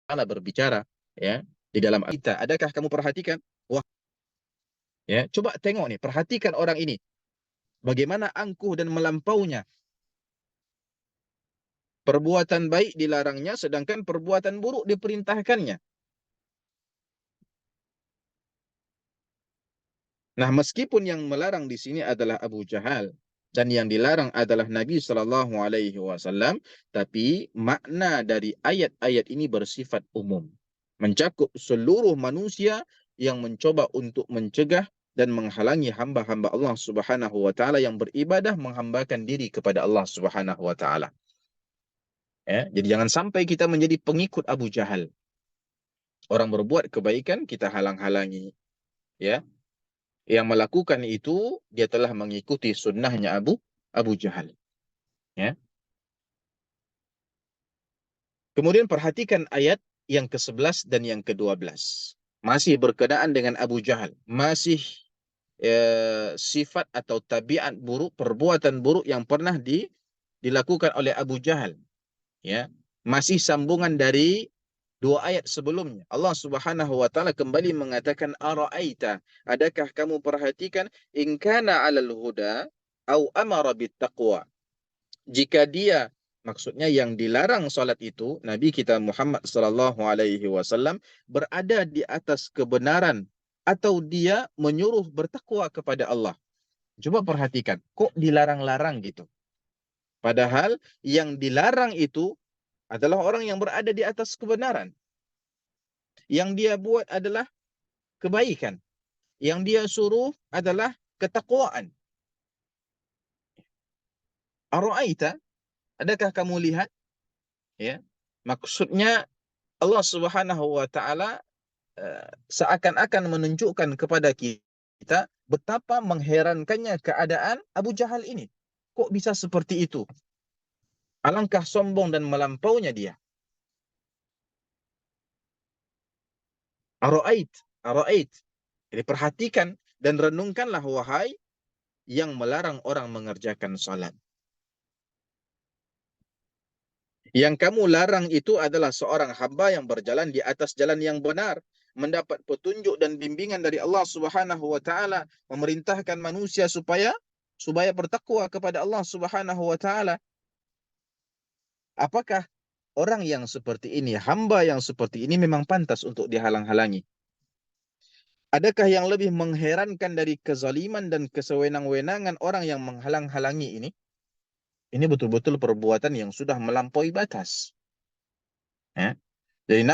berbicara, ya, di dalam kita, adakah kamu perhatikan? Wah, ya, coba tengok nih, perhatikan orang ini, bagaimana angkuh dan melampaunya. Perbuatan baik dilarangnya, sedangkan perbuatan buruk diperintahkannya. Nah, meskipun yang melarang di sini adalah Abu Jahal dan yang dilarang adalah Nabi Shallallahu alaihi wasallam, tapi makna dari ayat-ayat ini bersifat umum, mencakup seluruh manusia yang mencoba untuk mencegah dan menghalangi hamba-hamba Allah Subhanahu wa taala yang beribadah, menghambakan diri kepada Allah Subhanahu wa taala. Ya, jadi jangan sampai kita menjadi pengikut Abu Jahal. Orang berbuat kebaikan kita halang-halangi, ya. Yang melakukan itu dia telah mengikuti sunnahnya Abu Jahal, ya. Kemudian perhatikan ayat yang ke-11 dan yang ke-12. Masih berkenaan dengan Abu Jahal, masih sifat atau tabiat buruk, perbuatan buruk yang pernah dilakukan oleh Abu Jahal, ya. Masih sambungan dari dua ayat sebelumnya. Allah Subhanahu wa taala kembali mengatakan, ara'aita, adakah kamu perhatikan, in kana 'alal huda au amara bittaqwa. Jika dia, maksudnya yang dilarang salat itu, Nabi kita Muhammad sallallahu alaihi wasallam berada di atas kebenaran atau dia menyuruh bertakwa kepada Allah. Coba perhatikan, kok dilarang-larang gitu. Padahal yang dilarang itu adalah orang yang berada di atas kebenaran. Yang dia buat adalah kebaikan. Yang dia suruh adalah ketakwaan. Ara'aita, adakah kamu lihat? Ya, maksudnya Allah Subhanahu wa taala seakan-akan menunjukkan kepada kita betapa mengherankannya keadaan Abu Jahal ini. Kok bisa seperti itu? Alangkah sombong dan melampaunya dia. Ara'ait, ara'ait. Jadi perhatikan dan renungkanlah wahai yang melarang orang mengerjakan salat. Yang kamu larang itu adalah seorang hamba yang berjalan di atas jalan yang benar, mendapat petunjuk dan bimbingan dari Allah Subhanahu wa taala, memerintahkan manusia supaya bertakwa kepada Allah Subhanahu wa taala. Apakah orang yang seperti ini, hamba yang seperti ini memang pantas untuk dihalang-halangi? Adakah yang lebih mengherankan dari kezaliman dan kesewenang-wenangan orang yang menghalang-halangi ini? Ini betul-betul perbuatan yang sudah melampaui batas. Ya. Jadi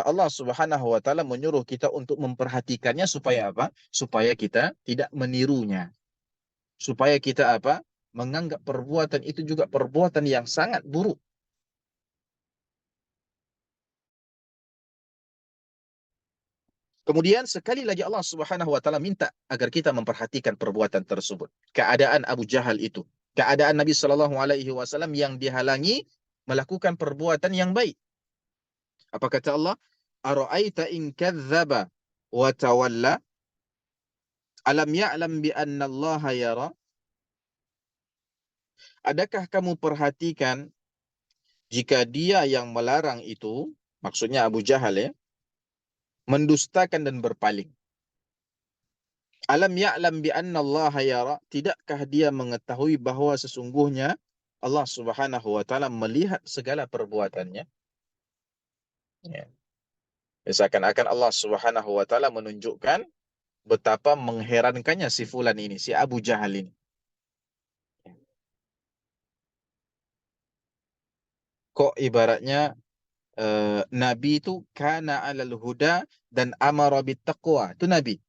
Allah Subhanahu wa taala menyuruh kita untuk memperhatikannya supaya apa? Supaya kita tidak menirunya. Supaya kita apa? Menganggap perbuatan itu juga perbuatan yang sangat buruk. Kemudian sekali lagi Allah Subhanahu wa taala minta agar kita memperhatikan perbuatan tersebut. Keadaan Abu Jahal itu, keadaan Nabi Shallallahu alaihi wasallam yang dihalangi melakukan perbuatan yang baik. Apa kata Allah? Ara'aita in kadzdzaba wa tawalla alam ya'lam bi anna Allah yara? Adakah kamu perhatikan jika dia yang melarang itu, maksudnya Abu Jahal ya, mendustakan dan berpaling. Alam ya'lam bi anna Allah yara? Tidakkah dia mengetahui bahwa sesungguhnya Allah Subhanahu wa taala melihat segala perbuatannya? Ya. Seakan-akan Allah Subhanahu wa taala menunjukkan betapa mengherankannya si fulan ini, si Abu Jahal ini. Kok ibaratnya Nabi itu kana alal huda dan amara bittaqwa. Itu Nabi.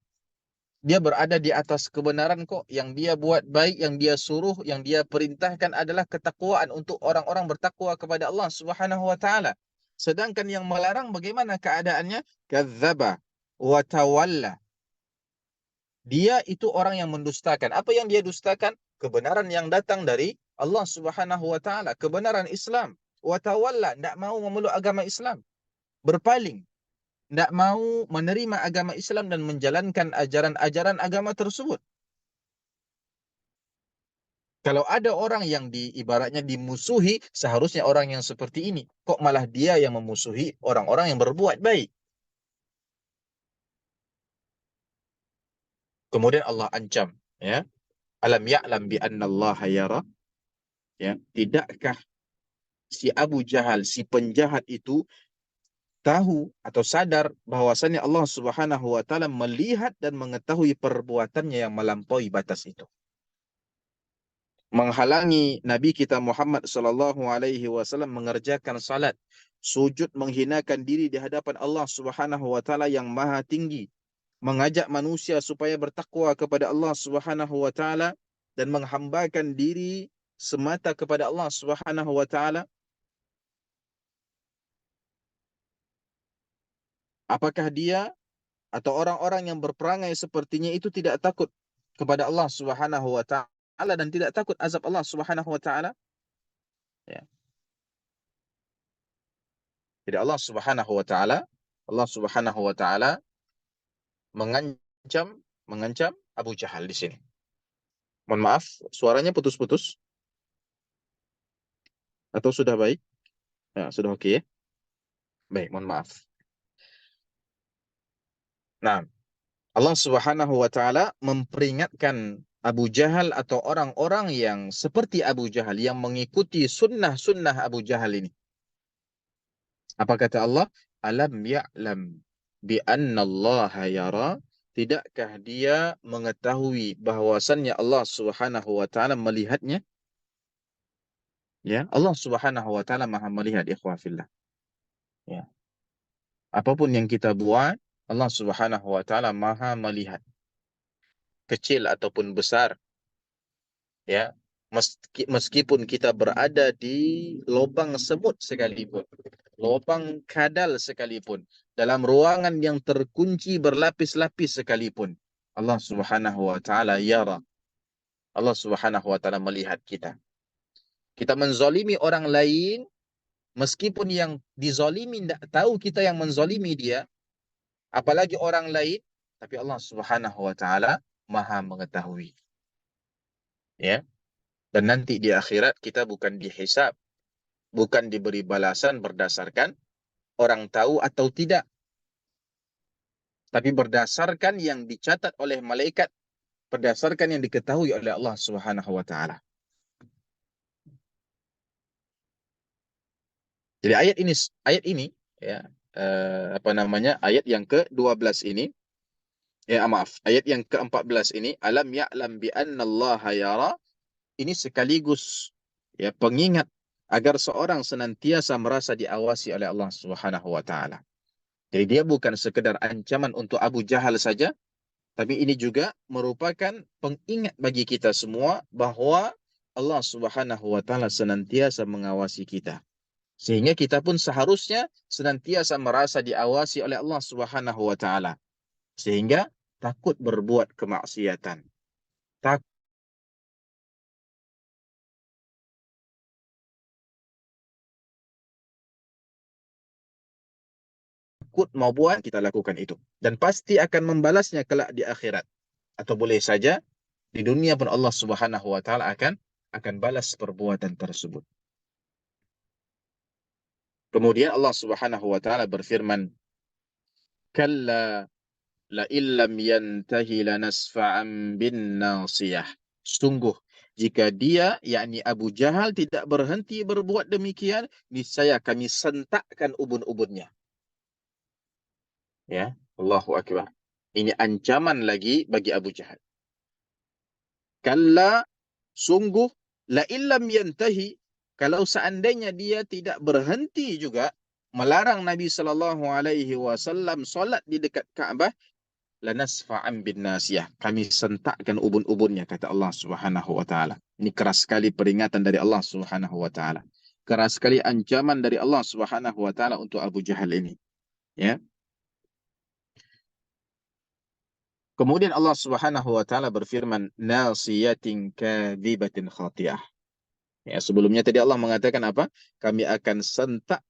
Dia berada di atas kebenaran kok. Yang dia buat baik, yang dia suruh, yang dia perintahkan adalah ketakwaan untuk orang-orang bertakwa kepada Allah Subhanahu wa taala. Sedangkan yang melarang bagaimana keadaannya? Kadzdzaba wa tawalla. Dia itu orang yang mendustakan. Apa yang dia dustakan? Kebenaran yang datang dari Allah Subhanahu wa taala, kebenaran Islam. Wa tawalla, tidak mau memeluk agama Islam. Berpaling, tidak mau menerima agama Islam dan menjalankan ajaran-ajaran agama tersebut. Kalau ada orang yang ibaratnya dimusuhi, seharusnya orang yang seperti ini. Kok malah dia yang memusuhi orang-orang yang berbuat baik? Kemudian Allah ancam, ya. Alam ya'lam bi anna Allah yara? Ya, tidakkah si Abu Jahal, si penjahat itu tahu atau sadar bahwasannya Allah Subhanahu wa taala melihat dan mengetahui perbuatannya yang melampaui batas itu. Menghalangi Nabi kita Muhammad sallallahu alaihi wasallam mengerjakan salat, sujud menghinakan diri di hadapan Allah Subhanahu wa taala yang maha tinggi, mengajak manusia supaya bertakwa kepada Allah Subhanahu wa taala dan menghambakan diri semata kepada Allah Subhanahu wa taala. Apakah dia atau orang-orang yang berperangai sepertinya itu tidak takut kepada Allah Subhanahu wa taala dan tidak takut azab Allah Subhanahu wa taala? Ya. Jadi Allah Subhanahu wa taala mengancam mengancam Abu Jahal di sini. Mohon maaf, suaranya putus-putus atau sudah baik? Ya, sudah oke ya. Baik, mohon maaf. Nah, Allah Subhanahu wa taala memperingatkan Abu Jahal atau orang-orang yang seperti Abu Jahal yang mengikuti sunnah-sunnah Abu Jahal ini. Apa kata Allah? Alam ya'lam bi anna Allah yara? Tidakkah dia mengetahui bahwasannya Allah Subhanahu wa taala melihatnya? Ya, Allah Subhanahu wa taala Maha melihat, ikhwah fillah. Ya. Apapun yang kita buat, Allah Subhanahu wa taala Maha melihat. Kecil ataupun besar, ya. Meskipun kita berada di lubang semut sekalipun, lubang kadal sekalipun, dalam ruangan yang terkunci berlapis-lapis sekalipun, Allah Subhanahu wa taala yara. Allah Subhanahu wa taala melihat kita. Kita menzalimi orang lain, meskipun yang dizalimi tidak tahu kita yang menzalimi dia, apalagi orang lain, tapi Allah Subhanahu wa taala Maha mengetahui. Ya. Dan nanti di akhirat kita bukan dihisab, bukan diberi balasan berdasarkan orang tahu atau tidak, tapi berdasarkan yang dicatat oleh malaikat, berdasarkan yang diketahui oleh Allah Subhanahu wa taala. Jadi ayat ini ya, ayat yang ke-12 ini Maaf, ayat yang ke-14 ini, alam ya'lam bi anna Allah yara, ini sekaligus pengingat agar seorang senantiasa merasa diawasi oleh Allah Subhanahu wa taala. Jadi dia bukan sekedar ancaman untuk Abu Jahal saja, tapi ini juga merupakan pengingat bagi kita semua bahwa Allah Subhanahu wa taala senantiasa mengawasi kita. Sehingga kita pun seharusnya senantiasa merasa diawasi oleh Allah Subhanahu wa taala. Sehingga takut berbuat kemaksiatan. Takut mau buat, kita lakukan itu. Dan pasti akan membalasnya kelak di akhirat. Atau boleh saja di dunia pun Allah Subhanahu wa taala akan balas perbuatan tersebut. Kemudian Allah Subhanahu wa taala berfirman, "Kalla la illam yantahi lanasfa'an bin nasiyah." Sungguh jika dia, yakni Abu Jahal, tidak berhenti berbuat demikian, niscaya kami sentakkan ubun-ubunnya. Ya, Allahu akbar. Ini ancaman lagi bagi Abu Jahal. Kalla, sungguh, la illam yantahi, kalau seandainya dia tidak berhenti juga melarang Nabi sallallahu alaihi wasallam solat di dekat Ka'bah, lanasfa'an bin nasiyah, kami sentakkan ubun-ubunnya, kata Allah Subhanahu wa taala. Ini keras sekali peringatan dari Allah Subhanahu wa taala. Keras sekali ancaman dari Allah Subhanahu wa taala untuk Abu Jahal ini, ya. Kemudian Allah Subhanahu wa taala berfirman, nasiyatin kadzibatin khati'ah. Ya, sebelumnya tadi Allah mengatakan apa? Kami akan sentak,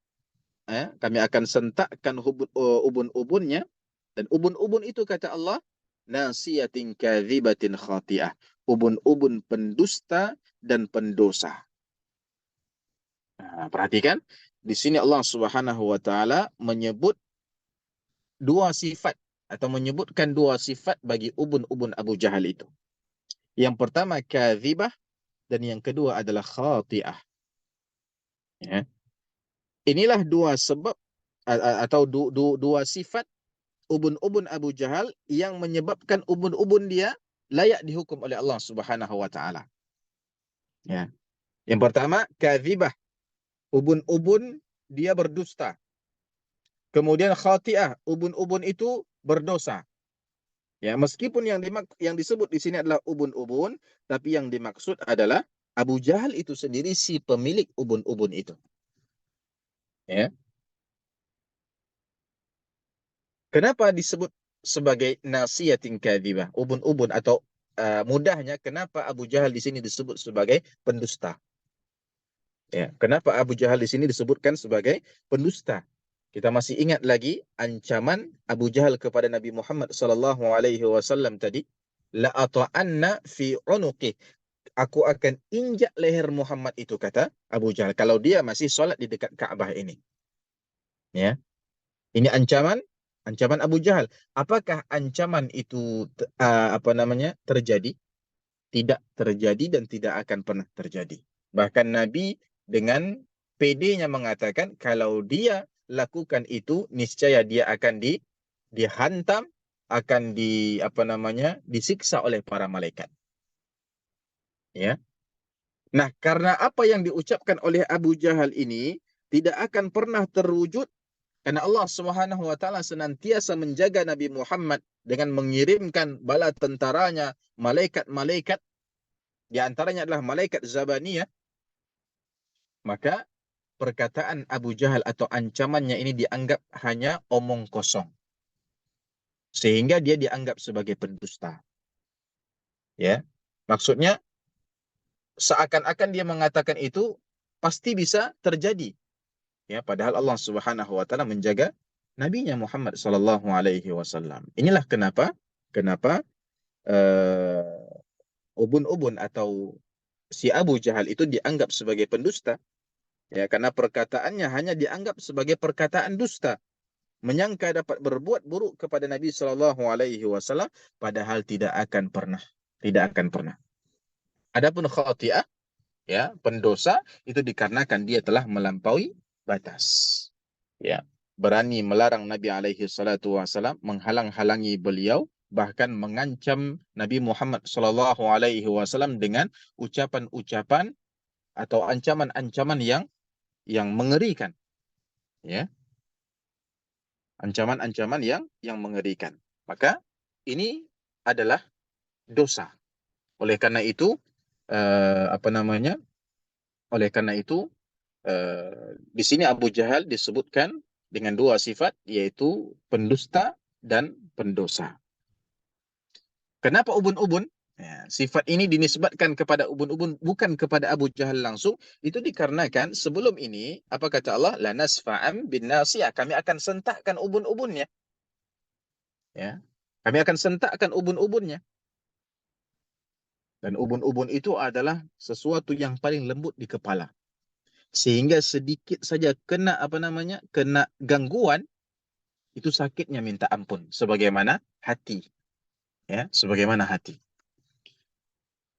kami akan sentakkan ubun-ubunnya, dan ubun-ubun itu kata Allah, nasiyatin kadzibatin khati'ah. Ubun-ubun pendusta dan pendosa. Nah, perhatikan, di sini Allah Subhanahu wa taala menyebut dua sifat atau menyebutkan dua sifat bagi ubun-ubun Abu Jahal itu. Yang pertama kadzibah dan yang kedua adalah khati'ah. Ya. Inilah dua sebab atau dua sifat ubun-ubun Abu Jahal yang menyebabkan ubun-ubun dia layak dihukum oleh Allah Subhanahu wa taala. Ya. Yang pertama kadzibah, ubun-ubun dia berdusta. Kemudian khati'ah, ubun-ubun itu berdosa. Ya, meskipun yang disebut di sini adalah ubun-ubun, tapi yang dimaksud adalah Abu Jahal itu sendiri, si pemilik ubun-ubun itu. Ya. Kenapa disebut sebagai nasiyatin kadzibah, ubun-ubun, atau mudahnya kenapa Abu Jahal di sini disebut sebagai pendusta? Ya, kenapa Abu Jahal di sini disebutkan sebagai pendusta? Kita masih ingat lagi ancaman Abu Jahal kepada Nabi Muhammad sallallahu alaihi wasallam tadi, la ata'anna fi unuqi. Aku akan injak leher Muhammad itu, kata Abu Jahal, kalau dia masih sholat di dekat Ka'bah ini. Ya. Ini ancaman Abu Jahal. Apakah ancaman itu terjadi? Tidak terjadi dan tidak akan pernah terjadi. Bahkan Nabi dengan pedenya mengatakan kalau dia lakukan itu, niscaya dia akan dihantam, akan disiksa oleh para malaikat. Ya. Nah, karena apa yang diucapkan oleh Abu Jahal ini tidak akan pernah terwujud, karena Allah Subhanahu wa taala senantiasa menjaga Nabi Muhammad dengan mengirimkan bala tentaranya, malaikat-malaikat, di antaranya adalah malaikat Zabaniyah, maka perkataan Abu Jahal atau ancamannya ini dianggap hanya omong kosong. Sehingga dia dianggap sebagai pendusta. Ya. Maksudnya seakan-akan dia mengatakan itu pasti bisa terjadi. Ya, padahal Allah Subhanahu wa taala menjaga nabinya Muhammad sallallahu alaihi wasallam. Inilah kenapa ubun-ubun atau si Abu Jahal itu dianggap sebagai pendusta. Ya, karena perkataannya hanya dianggap sebagai perkataan dusta, menyangka dapat berbuat buruk kepada Nabi sallallahu alaihi wasallam, padahal tidak akan pernah. Adapun khati'ah, ya, pendosa, itu dikarenakan dia telah melampaui batas. Ya, berani melarang Nabi alaihi salatu wasallam, menghalang-halangi beliau bahkan mengancam Nabi Muhammad SAW dengan ucapan-ucapan atau ancaman-ancaman yang mengerikan, ya, ancaman-ancaman yang mengerikan. Maka ini adalah dosa. Oleh karena itu, apa namanya? Oleh karena itu, di sini Abu Jahal disebutkan dengan dua sifat, yaitu pendusta dan pendosa. Kenapa ubun-ubun? Ya, sifat ini dinisbatkan kepada ubun-ubun, bukan kepada Abu Jahal langsung. Itu dikarenakan sebelum ini, apa kata Allah? Lanasfa'am bin nasiyah. Kami akan sentakkan ubun-ubunnya. Ya. Kami akan sentakkan ubun-ubunnya. Dan ubun-ubun itu adalah sesuatu yang paling lembut di kepala. Sehingga sedikit saja kena apa namanya? Kena gangguan, itu sakitnya minta ampun. Sebagaimana hati. Ya, sebagaimana hati.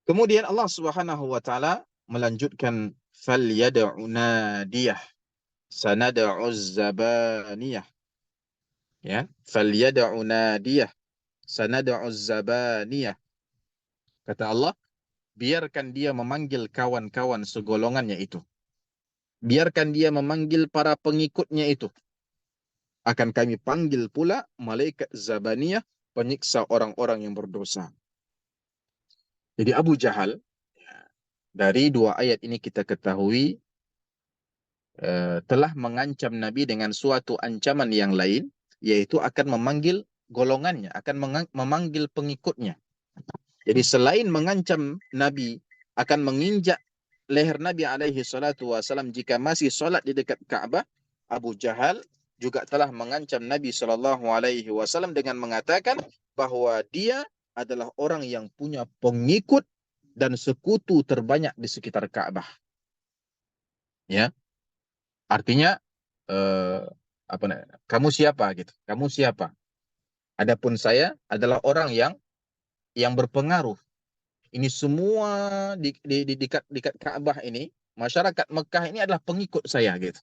Kemudian Allah Subhanahu wa taala melanjutkan falyad'u nadiyah sanad'u zabaniyah, ya, falyad'u nadiyah sanad'u zabaniyah. Kata Allah, biarkan dia memanggil kawan-kawan segolongannya itu. Biarkan dia memanggil para pengikutnya itu. Akan kami panggil pula malaikat zabaniyah, penyiksa orang-orang yang berdosa. Jadi Abu Jahal, dari dua ayat ini kita ketahui telah mengancam Nabi dengan suatu ancaman yang lain, yaitu akan memanggil golongannya, akan memanggil pengikutnya. Jadi selain mengancam Nabi akan menginjak leher Nabi alaihi salatu wasalam jika masih sholat di dekat Ka'bah, Abu Jahal juga telah mengancam Nabi sallallahu alaihi wasallam dengan mengatakan bahwa dia adalah orang yang punya pengikut dan sekutu terbanyak di sekitar Ka'bah. Ya, artinya apa kamu siapa gitu? Kamu siapa? Adapun saya adalah orang yang berpengaruh. Ini semua di dekat Ka'bah ini, masyarakat Mekah ini adalah pengikut saya gitu.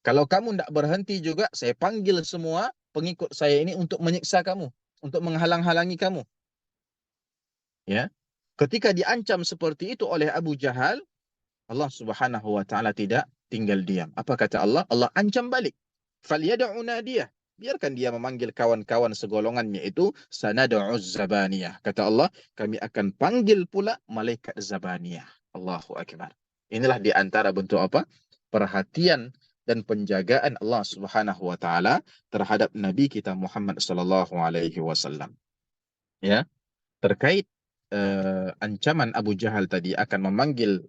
Kalau kamu tidak berhenti juga, saya panggil semua pengikut saya ini untuk menyiksa kamu, untuk menghalang-halangi kamu. Ya, ketika diancam seperti itu oleh Abu Jahal, Allah Subhanahu wa taala tidak tinggal diam. Apa kata Allah? Allah ancam balik. Falyad'u nadiyah. Biarkan dia memanggil kawan-kawan segolongannya itu sanad'u zabaniyah. Kata Allah, kami akan panggil pula malaikat zabaniyah. Allahu akbar. Inilah di antara bentuk apa? Perhatian dan penjagaan Allah Subhanahu wa taala terhadap nabi kita Muhammad sallallahu alaihi wasallam. Ya, terkait ancaman Abu Jahal tadi akan memanggil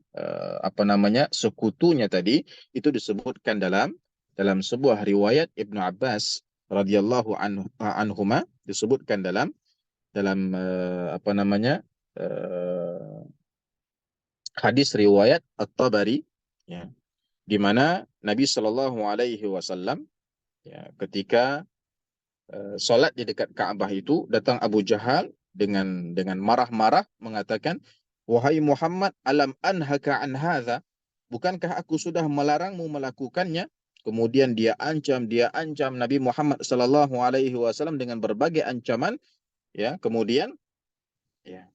apa namanya sekutunya tadi, itu disebutkan dalam sebuah riwayat Ibnu Abbas radhiyallahu anhuma, disebutkan dalam apa namanya hadis riwayat At-Tabari, ya, di mana Nabi Shallallahu alaihi wasallam, ya, ketika solat di dekat Ka'bah itu, datang Abu Jahal dengan marah-marah mengatakan, wahai Muhammad, alam anhaka an hadza, bukankah aku sudah melarangmu melakukannya? Kemudian dia ancam Nabi Muhammad sallallahu alaihi wasallam dengan berbagai ancaman, ya. Kemudian, ya,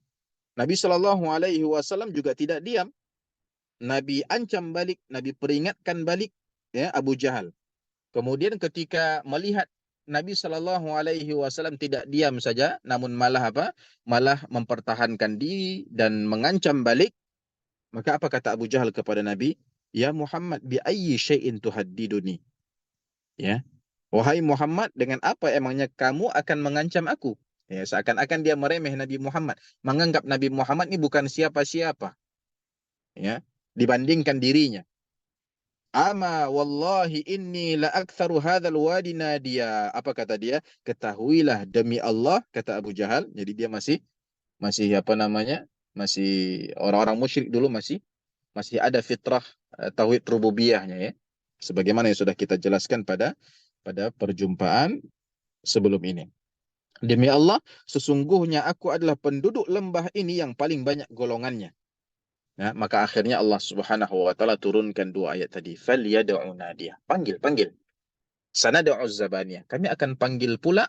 Nabi sallallahu alaihi wasallam juga tidak diam. Nabi ancam balik, Nabi peringatkan balik, ya, Abu Jahal. Kemudian ketika melihat Nabi Shallallahu Alaihi Wasallam tidak diam saja, namun malah apa? Malah mempertahankan diri dan mengancam balik. Maka apa kata Abu Jahal kepada Nabi? Ya Muhammad, bi ayyi syai'in tuhaddiduni? Ya, wahai Muhammad, dengan apa emangnya kamu akan mengancam aku? Ya, seakan-akan dia meremeh Nabi Muhammad, menganggap Nabi Muhammad ini bukan siapa-siapa, ya, dibandingkan dirinya. Ama wallahi inni la aktsaru hadzal wadi nadiya. Apa kata dia? Ketahuilah demi Allah, kata Abu Jahal. Jadi dia masih apa namanya? Masih orang-orang musyrik dulu, masih ada fitrah tauhid rububiyahnya, ya. Sebagaimana yang sudah kita jelaskan pada perjumpaan sebelum ini. Demi Allah, sesungguhnya aku adalah penduduk lembah ini yang paling banyak golongannya. Ya, maka akhirnya Allah Subhanahu wa taala turunkan dua ayat tadi. Falyad'u nadiyah. Panggil, panggil. Sanad'u zabaniyah. Kami akan panggil pula,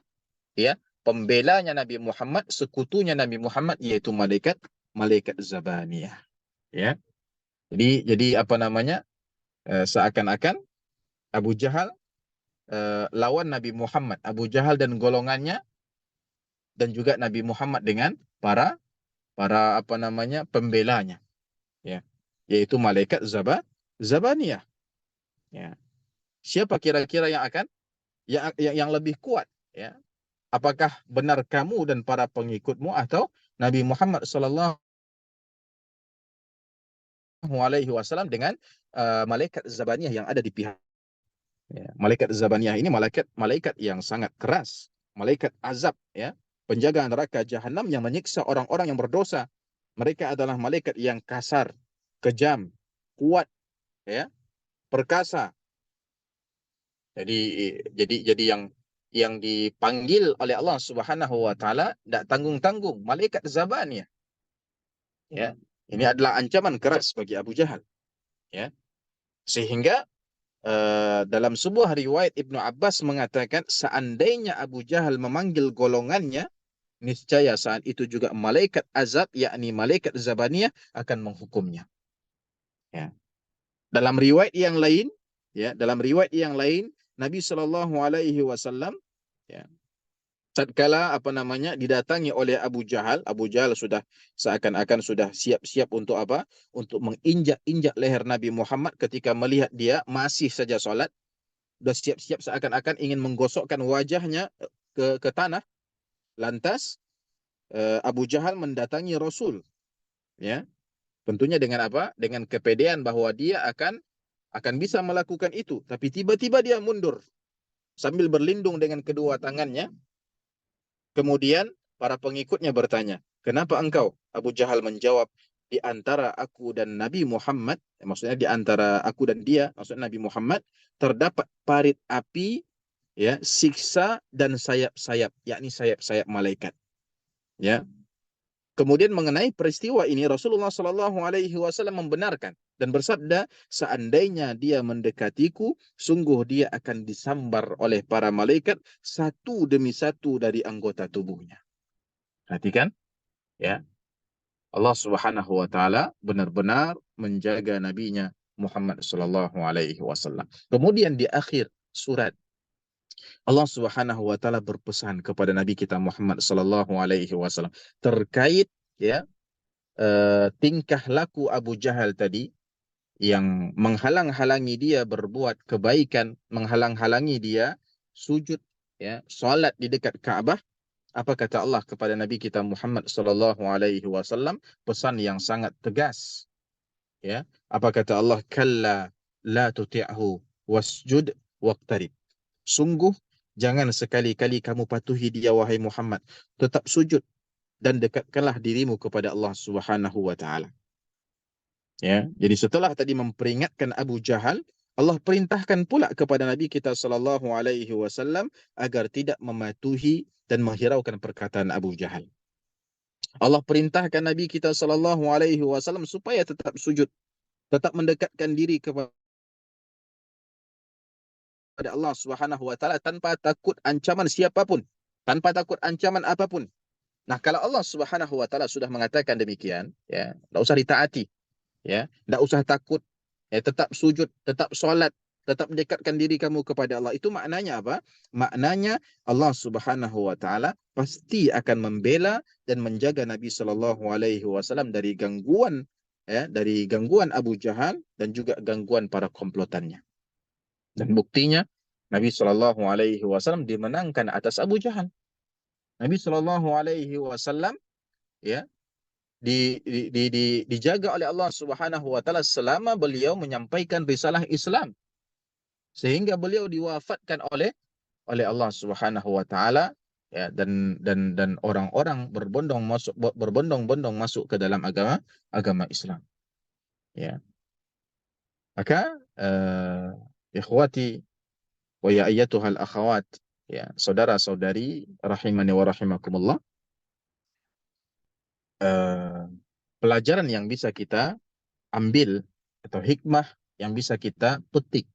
ya, pembelanya Nabi Muhammad, sekutunya Nabi Muhammad, yaitu malaikat Zabaniyah. Ya, jadi apa namanya? Seakan-akan Abu Jahal lawan Nabi Muhammad, Abu Jahal dan golongannya, dan juga Nabi Muhammad dengan para para apa namanya pembelanya, ya, yaitu malaikat Zabaniyah. Ya. Siapa kira-kira yang akan yang lebih kuat? Ya. Apakah benar kamu dan para pengikutmu, atau Nabi Muhammad Sallallahu Alaihi Wasallam dengan malaikat Zabaniyah yang ada di pihak? Ya. Malaikat Zabaniyah ini malaikat yang sangat keras, malaikat azab, ya, penjaga neraka jahanam yang menyiksa orang-orang yang berdosa. Mereka adalah malaikat yang kasar, kejam, kuat, ya, perkasa. Jadi yang dipanggil oleh Allah Subhanahu wa taala tidak tanggung-tanggung, malaikat Zabaniyah. Ya. Ini adalah ancaman keras bagi Abu Jahal, ya. Sehingga dalam sebuah riwayat Ibnu Abbas mengatakan, seandainya Abu Jahal memanggil golongannya, niscaya saat itu juga malaikat azab, yakni malaikat Zabaniyah, akan menghukumnya. Ya. Dalam riwayat yang lain, Nabi Shallallahu Alaihi Wasallam, ya, tatkala apa namanya didatangi oleh Abu Jahal sudah seakan-akan sudah siap-siap untuk apa? Untuk menginjak-injak leher Nabi Muhammad ketika melihat dia masih saja sholat, sudah siap-siap seakan-akan ingin menggosokkan wajahnya ke tanah. Lantas Abu Jahal mendatangi Rasul, ya. Tentunya dengan apa? Dengan kepedean bahwa dia akan bisa melakukan itu, tapi tiba-tiba dia mundur sambil berlindung dengan kedua tangannya. Kemudian para pengikutnya bertanya, "Kenapa engkau?" Abu Jahal menjawab, "Di antara aku dan Nabi Muhammad," maksudnya di antara aku dan dia, maksudnya Nabi Muhammad, terdapat parit api, ya, siksa dan sayap-sayap, yakni sayap-sayap malaikat. Ya. Kemudian mengenai peristiwa ini Rasulullah Shallallahu Alaihi Wasallam membenarkan dan bersabda, seandainya dia mendekatiku, sungguh dia akan disambar oleh para malaikat satu demi satu dari anggota tubuhnya. Perhatikan, ya, Allah Subhanahu Wa Taala benar-benar menjaga nabinya Muhammad Shallallahu Alaihi Wasallam. Kemudian di akhir surat, Allah Subhanahu Wa Taala berpesan kepada Nabi kita Muhammad Shallallahu Alaihi Wasallam terkait, ya, tingkah laku Abu Jahal tadi yang menghalang-halangi dia berbuat kebaikan, menghalang-halangi dia sujud, ya, salat di dekat Ka'bah. Apa kata Allah kepada Nabi kita Muhammad sallallahu alaihi wasallam? Pesan yang sangat tegas, ya. Apa kata Allah? Kalla la tuti'hu wasjud waqtarib. Sungguh jangan sekali-kali kamu patuhi dia wahai Muhammad, tetap sujud dan dekatkanlah dirimu kepada Allah Subhanahu wa taala. Ya, jadi setelah tadi memperingatkan Abu Jahal, Allah perintahkan pula kepada Nabi kita sallallahu alaihi wasallam agar tidak mematuhi dan menghiraukan perkataan Abu Jahal. Allah perintahkan Nabi kita sallallahu alaihi wasallam supaya tetap sujud, tetap mendekatkan diri kepada Allah Subhanahu wa taala tanpa takut ancaman siapapun, tanpa takut ancaman apapun. Nah, kalau Allah Subhanahu wa taala sudah mengatakan demikian, ya, enggak usah ditaati, ya, enggak usah takut, ya, tetap sujud, tetap sholat, tetap mendekatkan diri kamu kepada Allah. Itu maknanya apa? Maknanya Allah Subhanahu wa taala pasti akan membela dan menjaga Nabi Shallallahu alaihi wasallam dari gangguan, ya, dari gangguan Abu Jahal dan juga gangguan para komplotannya. Dan buktinya Nabi Shallallahu alaihi wasallam dimenangkan atas Abu Jahal. Nabi Shallallahu alaihi wasallam, ya, dijaga oleh Allah Subhanahu wa taala selama beliau menyampaikan risalah Islam, sehingga beliau diwafatkan oleh Allah Subhanahu wa taala, ya, dan orang-orang berbondong-bondong masuk ke dalam agama Islam, ya. Maka ikhwati wa ya ayyatuhal akhawat, ya, saudara-saudari rahimani wa rahimakumullah, pelajaran yang bisa kita ambil atau hikmah yang bisa kita petik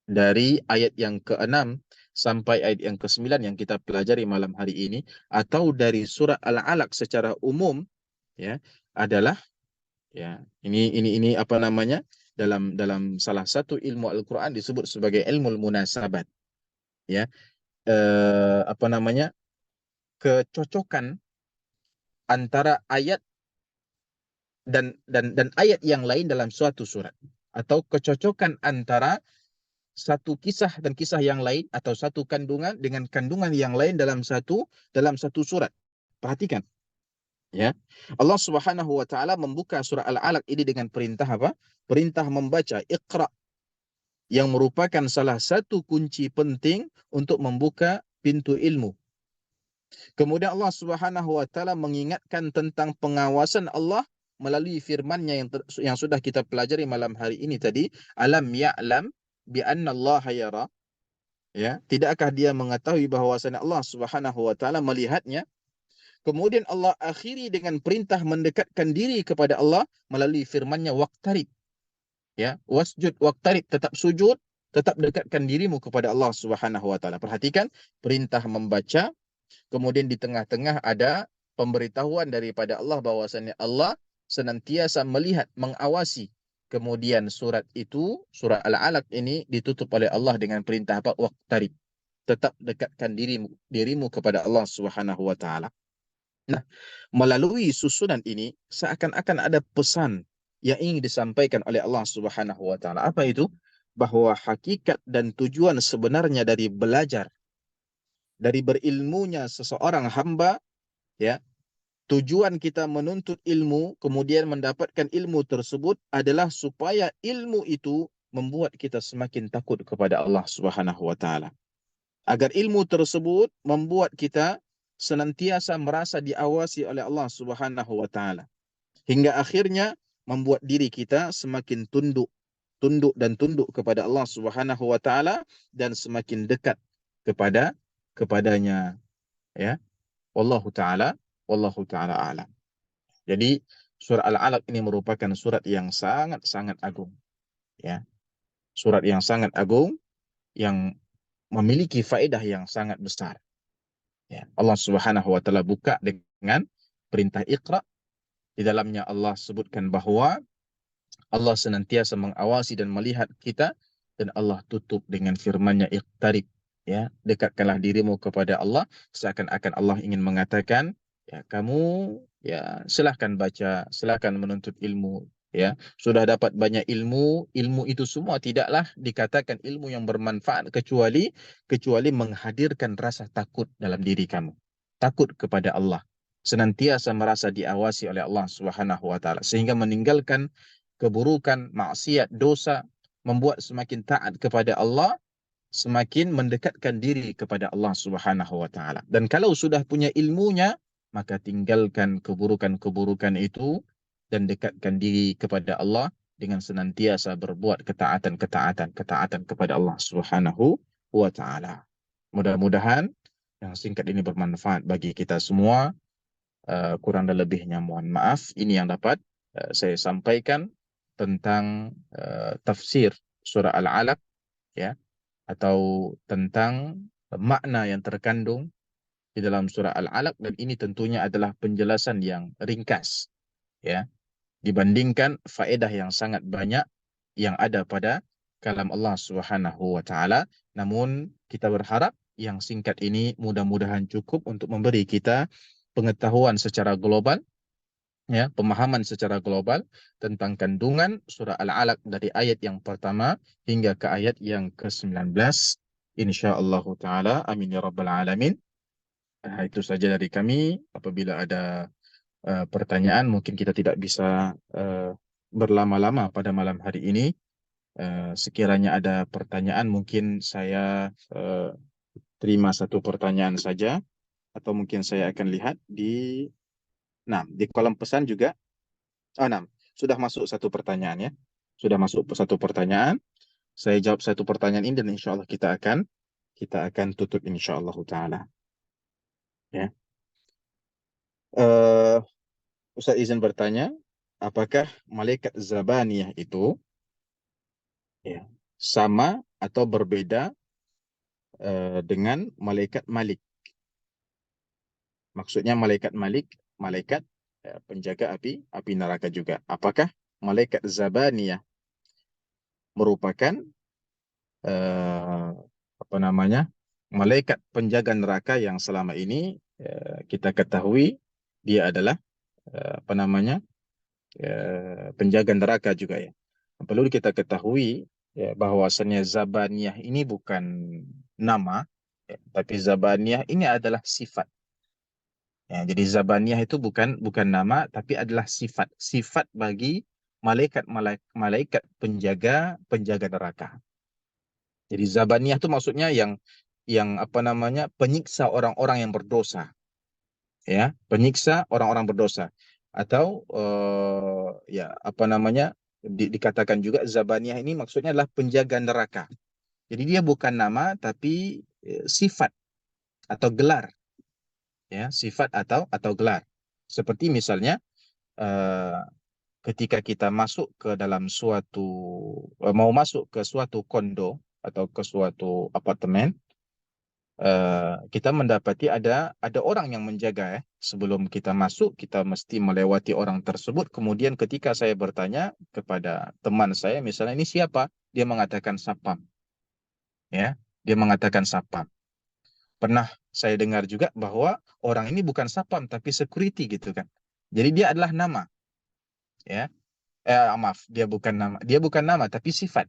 dari ayat yang ke-6 sampai ayat yang ke-9 yang kita pelajari malam hari ini, atau dari surah Al-Alaq secara umum, ya, adalah, ya, ini apa namanya, dalam dalam salah satu ilmu Al-Quran disebut sebagai ilmu munasabat, ya, apa namanya, kecocokan antara ayat dan ayat yang lain dalam suatu surat, atau kecocokan antara satu kisah dan kisah yang lain, atau satu kandungan dengan kandungan yang lain dalam satu surat. Perhatikan, ya. Allah Subhanahu wa taala membuka surah Al-Alaq ini dengan perintah apa? Perintah membaca Iqra, yang merupakan salah satu kunci penting untuk membuka pintu ilmu. Kemudian Allah Subhanahu wa taala mengingatkan tentang pengawasan Allah melalui firman-Nya yang sudah kita pelajari malam hari ini tadi, alam ya'lam bi anna Allah yara, ya, tidakkah dia mengetahui bahwasanya Allah Subhanahu wa taala melihatnya. Kemudian Allah akhiri dengan perintah mendekatkan diri kepada Allah melalui firman-Nya waqtarib, ya, wasjud waqtarib, tetap sujud, tetap dekatkan dirimu kepada Allah Subhanahu wa taala. Perhatikan perintah membaca. Kemudian di tengah-tengah ada pemberitahuan daripada Allah bahwasanya Allah senantiasa melihat, mengawasi. Kemudian surat itu, surah Al-Alaq ini ditutup oleh Allah dengan perintah apa? Waqtarib. Tetap dekatkan dirimu kepada Allah Subhanahu wa taala. Nah, melalui susunan ini seakan-akan ada pesan yang ingin disampaikan oleh Allah Subhanahu wa taala. Apa itu? Bahwa hakikat dan tujuan sebenarnya dari belajar, dari berilmunya seseorang hamba, ya, tujuan kita menuntut ilmu, kemudian mendapatkan ilmu tersebut adalah supaya ilmu itu membuat kita semakin takut kepada Allah Subhanahu wa taala. Agar ilmu tersebut membuat kita senantiasa merasa diawasi oleh Allah Subhanahu wa taala. Hingga akhirnya membuat diri kita semakin tunduk kepada Allah Subhanahu wa taala dan semakin dekat kepadanya, ya. Wallahu taala a'lam. Jadi surah Al-Alaq ini merupakan surat yang sangat-sangat agung, ya. Surat yang sangat agung yang memiliki faedah yang sangat besar, ya. Allah Subhanahu wa taala buka dengan perintah Iqra. Di dalamnya Allah sebutkan bahwa Allah senantiasa mengawasi dan melihat kita, dan Allah tutup dengan firman-Nya Iqtarib, ya, dekatkanlah dirimu kepada Allah, seakan-akan Allah ingin mengatakan, ya, kamu, ya, silahkan baca, silahkan menuntut ilmu, ya, sudah dapat banyak ilmu, ilmu itu semua tidaklah dikatakan ilmu yang bermanfaat kecuali menghadirkan rasa takut dalam diri kamu, takut kepada Allah, senantiasa merasa diawasi oleh Allah Subhanahu wa taala, sehingga meninggalkan keburukan, maksiat, dosa, membuat semakin taat kepada Allah, semakin mendekatkan diri kepada Allah Subhanahu wa taala. Dan kalau sudah punya ilmunya, maka tinggalkan keburukan-keburukan itu dan dekatkan diri kepada Allah dengan senantiasa berbuat ketaatan kepada Allah Subhanahu wa taala. Mudah-mudahan yang singkat ini bermanfaat bagi kita semua. Kurang dan lebihnya mohon maaf. Ini yang dapat saya sampaikan tentang tafsir surah Al-Alaq, ya, atau tentang makna yang terkandung di dalam surah Al-Alaq, dan ini tentunya adalah penjelasan yang ringkas, ya, dibandingkan faedah yang sangat banyak yang ada pada kalam Allah Subhanahu wa taala. Namun kita berharap yang singkat ini mudah-mudahan cukup untuk memberi kita pengetahuan secara global, ya, pemahaman secara global tentang kandungan surah Al-Alaq dari ayat yang pertama hingga ke ayat yang ke-19. Insyaallah taala, amin ya rabbal alamin. Itu saja dari kami. Apabila ada pertanyaan, mungkin kita tidak bisa berlama-lama pada malam hari ini. Sekiranya ada pertanyaan, mungkin saya terima satu pertanyaan saja, atau mungkin saya akan lihat di kolom pesan juga. Oh, nah, sudah masuk satu pertanyaan, ya. Sudah masuk satu pertanyaan. Saya jawab satu pertanyaan ini dan insya Allah kita akan tutup insya Allah taala. Ya. Eh, Ustaz izin bertanya, apakah malaikat Zabaniyah itu, ya, sama atau berbeda dengan malaikat Malik. Maksudnya malaikat Malik, malaikat penjaga api neraka juga. Apakah malaikat Zabaniyah merupakan eh, apa namanya, malaikat penjaga neraka yang selama ini kita ketahui dia adalah apa namanya, penjaga neraka juga ya. Perlu kita ketahui ya, bahwasannya Zabaniyah ini bukan nama, ya, tapi Zabaniyah ini adalah sifat. Ya, jadi Zabaniyah itu bukan nama, tapi adalah sifat bagi malaikat penjaga penjaga neraka. Jadi Zabaniyah itu maksudnya yang apa namanya, penyiksa orang-orang yang berdosa, ya, penyiksa orang-orang berdosa, atau ya apa namanya, dikatakan juga Zabaniyah ini maksudnya adalah penjaga neraka. Jadi dia bukan nama tapi sifat atau gelar, ya, sifat atau gelar. Seperti misalnya eh, ketika kita masuk ke dalam suatu mau masuk ke suatu kondo atau ke suatu apartemen, kita mendapati ada orang yang menjaga ya. Sebelum kita masuk, kita mesti melewati orang tersebut. Kemudian ketika saya bertanya kepada teman saya, misalnya ini siapa? Dia mengatakan Sapam, ya. Dia mengatakan Sapam. Pernah saya dengar juga bahwa orang ini bukan Sapam tapi security gitu kan. Jadi dia adalah nama, ya. Maaf, dia bukan nama tapi sifat,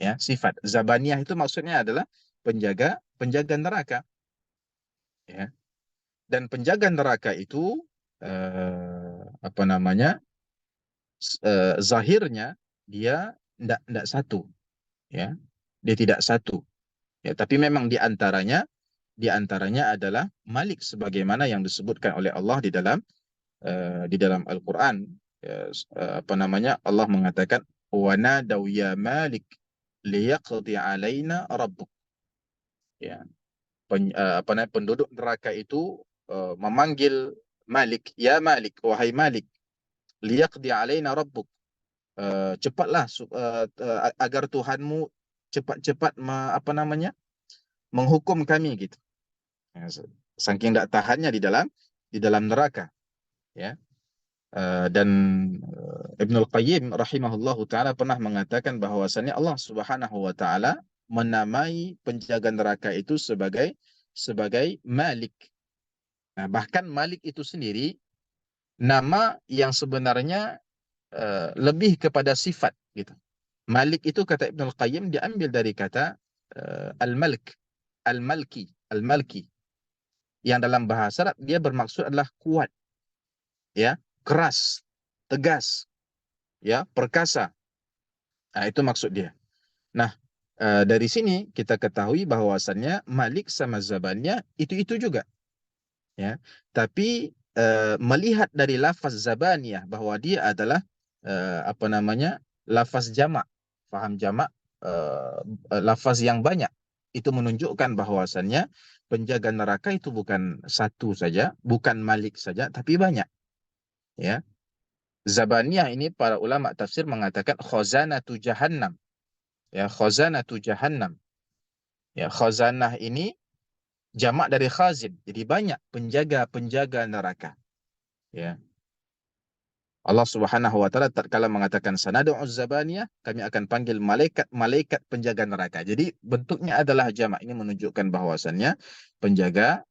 ya, sifat. Zabaniyah itu maksudnya adalah penjaga penjaga neraka, ya. Dan penjaga neraka itu apa namanya, zahirnya dia tidak satu, ya, dia tidak satu, ya, tapi memang di antaranya adalah Malik sebagaimana yang disebutkan oleh Allah di dalam Al-Qur'an. Apa namanya, Allah mengatakan wa nadaw ya Malik liyaqdi alaina rabbuk, ya. Apa namanya, penduduk neraka itu memanggil Malik, ya Malik, wahai Malik, liyaqdi alaina rabbuk, cepatlah agar Tuhanmu cepat-cepat apa namanya, menghukum kami gitu. Ya, saking tidak tahannya di dalam neraka, ya. Dan Ibnul Qayyim rahimahullahu taala pernah mengatakan bahwasannya Allah Subhanahu wa taala menamai penjaga neraka itu sebagai Malik. Nah, bahkan Malik itu sendiri nama yang sebenarnya lebih kepada sifat gitu. Malik itu kata Ibnul Qayyim diambil dari kata al-Malik, al-Malki, yang dalam bahasa Arab dia bermaksud adalah kuat, ya, keras, tegas, ya, perkasa. Nah, itu maksud dia. Nah, dari sini kita ketahui bahwasannya Malik sama Zabaniyah itu juga, ya. Tapi melihat dari lafaz Zabaniyah bahwa dia adalah apa namanya, lafaz jamak, paham jamak, lafaz yang banyak, itu menunjukkan bahwasannya penjaga neraka itu bukan satu saja, bukan Malik saja, tapi banyak, ya. Zabaniyah ini para ulama tafsir mengatakan khazanatu jahannam, ya, khazanatu jahannam, ya. Khazanah ini jamak dari khazin, jadi banyak penjaga-penjaga neraka, ya. Allah Subhanahu wa taala tatkala mengatakan sanad'u zabaniyah, kami akan panggil malaikat-malaikat penjaga neraka. Jadi bentuknya adalah jamak, ini menunjukkan bahwasannya penjaga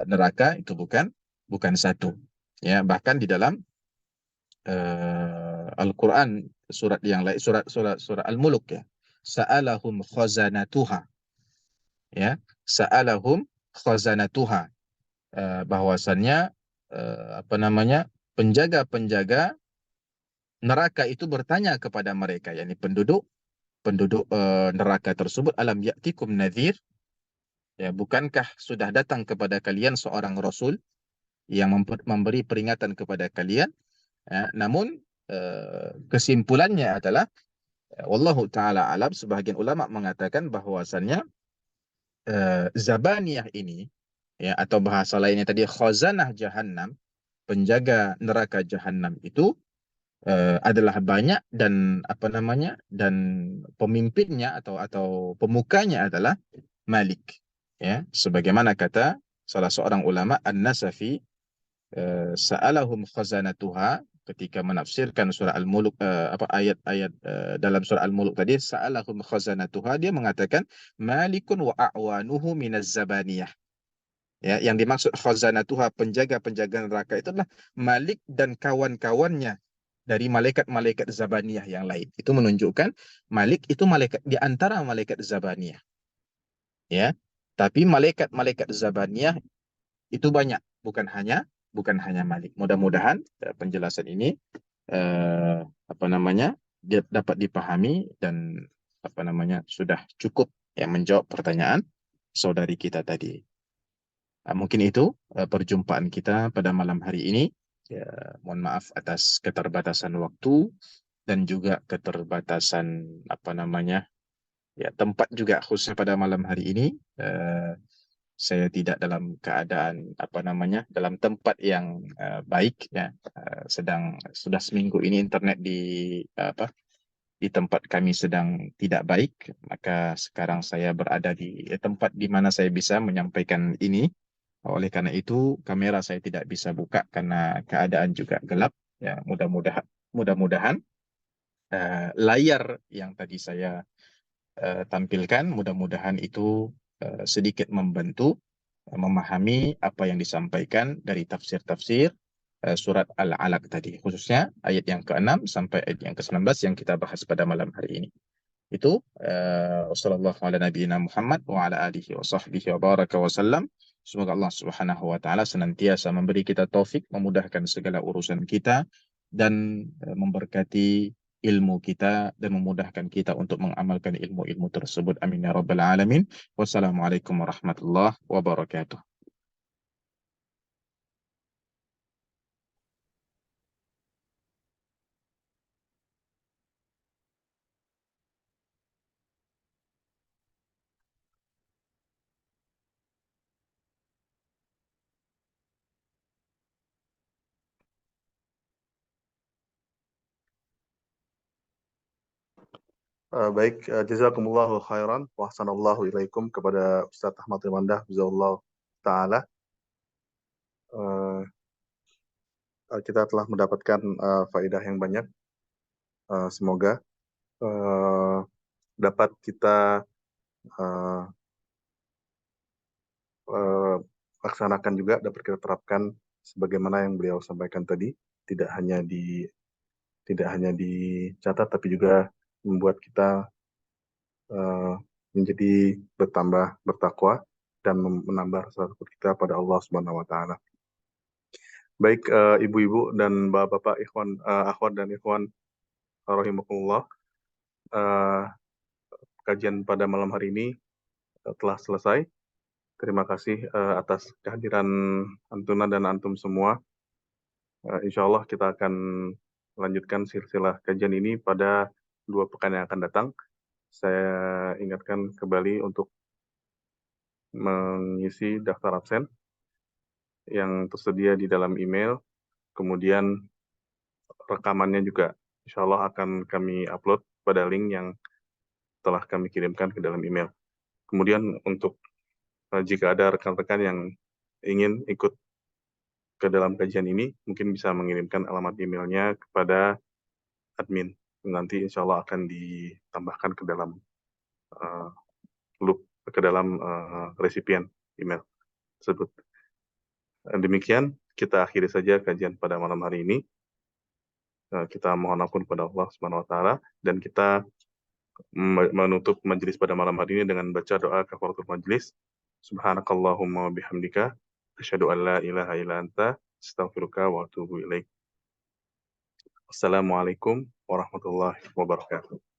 neraka itu bukan satu, ya. Bahkan di dalam Al-Qur'an, surat yang lain, surat Al-Mulk, ya. Sa'alahum khazanatuha, ya. Sa'alahum khazanatuha, bahwasannya apa namanya, penjaga-penjaga neraka itu bertanya kepada mereka, yakni penduduk penduduk neraka tersebut, alam ya'tikum nadhir, ya, bukankah sudah datang kepada kalian seorang rasul yang memberi peringatan kepada kalian, ya. Namun kesimpulannya adalah wallahu taala alam, sebagian ulama mengatakan bahwasannya Zabaniyah ini, ya, atau bahasa lainnya tadi khazanah jahannam, penjaga neraka jahanam itu adalah banyak dan apa namanya dan pemimpinnya atau pemukanya adalah Malik, ya, sebagaimana kata salah seorang ulama An-Nasafi, sa'alahum khazanatuha, ketika menafsirkan surah Al-Mulk, apa ayat-ayat dalam surah Al-Mulk tadi, sa'alahum khazanatuha, dia mengatakan malikun wa a'wanuhu minaz zabaniyah. Ya, yang dimaksud khazanatuha, penjaga-penjaga neraka, itu adalah Malik dan kawan-kawannya dari malaikat-malaikat Zabaniyah yang lain. Itu menunjukkan Malik itu malaikat di antara malaikat Zabaniyah, ya. Tapi malaikat-malaikat Zabaniyah itu banyak, bukan hanya Malik. Mudah-mudahan penjelasan ini apa namanya dia dapat dipahami dan apa namanya sudah cukup ya menjawab pertanyaan saudari kita tadi. Mungkin itu perjumpaan kita pada malam hari ini. Ya, mohon maaf atas keterbatasan waktu dan juga keterbatasan apa namanya ya tempat juga, khususnya pada malam hari ini. Eh, saya tidak dalam keadaan apa namanya dalam tempat yang baik ya. Sedang sudah seminggu ini internet apa di tempat kami sedang tidak baik, maka sekarang saya berada di tempat di mana saya bisa menyampaikan ini. Oleh karena itu, kamera saya tidak bisa buka karena keadaan juga gelap. Ya, mudah-mudahan layar yang tadi saya tampilkan, mudah-mudahan itu sedikit membantu memahami apa yang disampaikan dari tafsir-tafsir surat Al-Alaq tadi, khususnya ayat yang ke-6 sampai ayat yang ke-19 yang kita bahas pada malam hari ini. Itu wassallallahu ala nabiyina Muhammad wa ala alihi wa sahbihi wa baraka wa sallam. Semoga Allah Subhanahu wa taala senantiasa memberi kita taufik, memudahkan segala urusan kita dan memberkati ilmu kita dan memudahkan kita untuk mengamalkan ilmu-ilmu tersebut. Amin ya rabbal alamin. Wassalamualaikum warahmatullahi wabarakatuh. Baik, jazakumullahu khairan wa ahsanallahu ilaikum kepada Ustaz Ahmad Rimandah Jazakallahu taala. Kita telah mendapatkan faedah yang banyak. Semoga dapat kita laksanakan juga, dapat kita terapkan sebagaimana yang beliau sampaikan tadi, tidak hanya dicatat tapi juga membuat kita menjadi bertambah bertakwa dan menambah rasa takut kita pada Allah Subhanahu wa taala. Baik, ibu-ibu dan bapak-bapak, ikhwan, akhwat dan ikhwan rahimakumullah, kajian pada malam hari ini telah selesai. Terima kasih atas kehadiran Antuna dan antum semua. Insya Allah kita akan melanjutkan silsilah kajian ini pada 2 pekan yang akan datang. Saya ingatkan kembali untuk mengisi daftar absen yang tersedia di dalam email. Kemudian rekamannya juga insya Allah akan kami upload pada link yang telah kami kirimkan ke dalam email. Kemudian untuk jika ada rekan-rekan yang ingin ikut ke dalam kajian ini, mungkin bisa mengirimkan alamat emailnya kepada admin. Nanti insya Allah akan ditambahkan ke dalam resipien email tersebut. Demikian, kita akhiri saja kajian pada malam hari ini. Kita mohon ampun kepada Allah Subhanahu wa taala dan kita menutup majelis pada malam hari ini dengan baca doa kafaratul majelis. Subhanakallahumma wa bihamdika asyhadu an la ilaha illa anta astaghfiruka wa atubu ilaik. Assalamualaikum warahmatullahi wabarakatuh.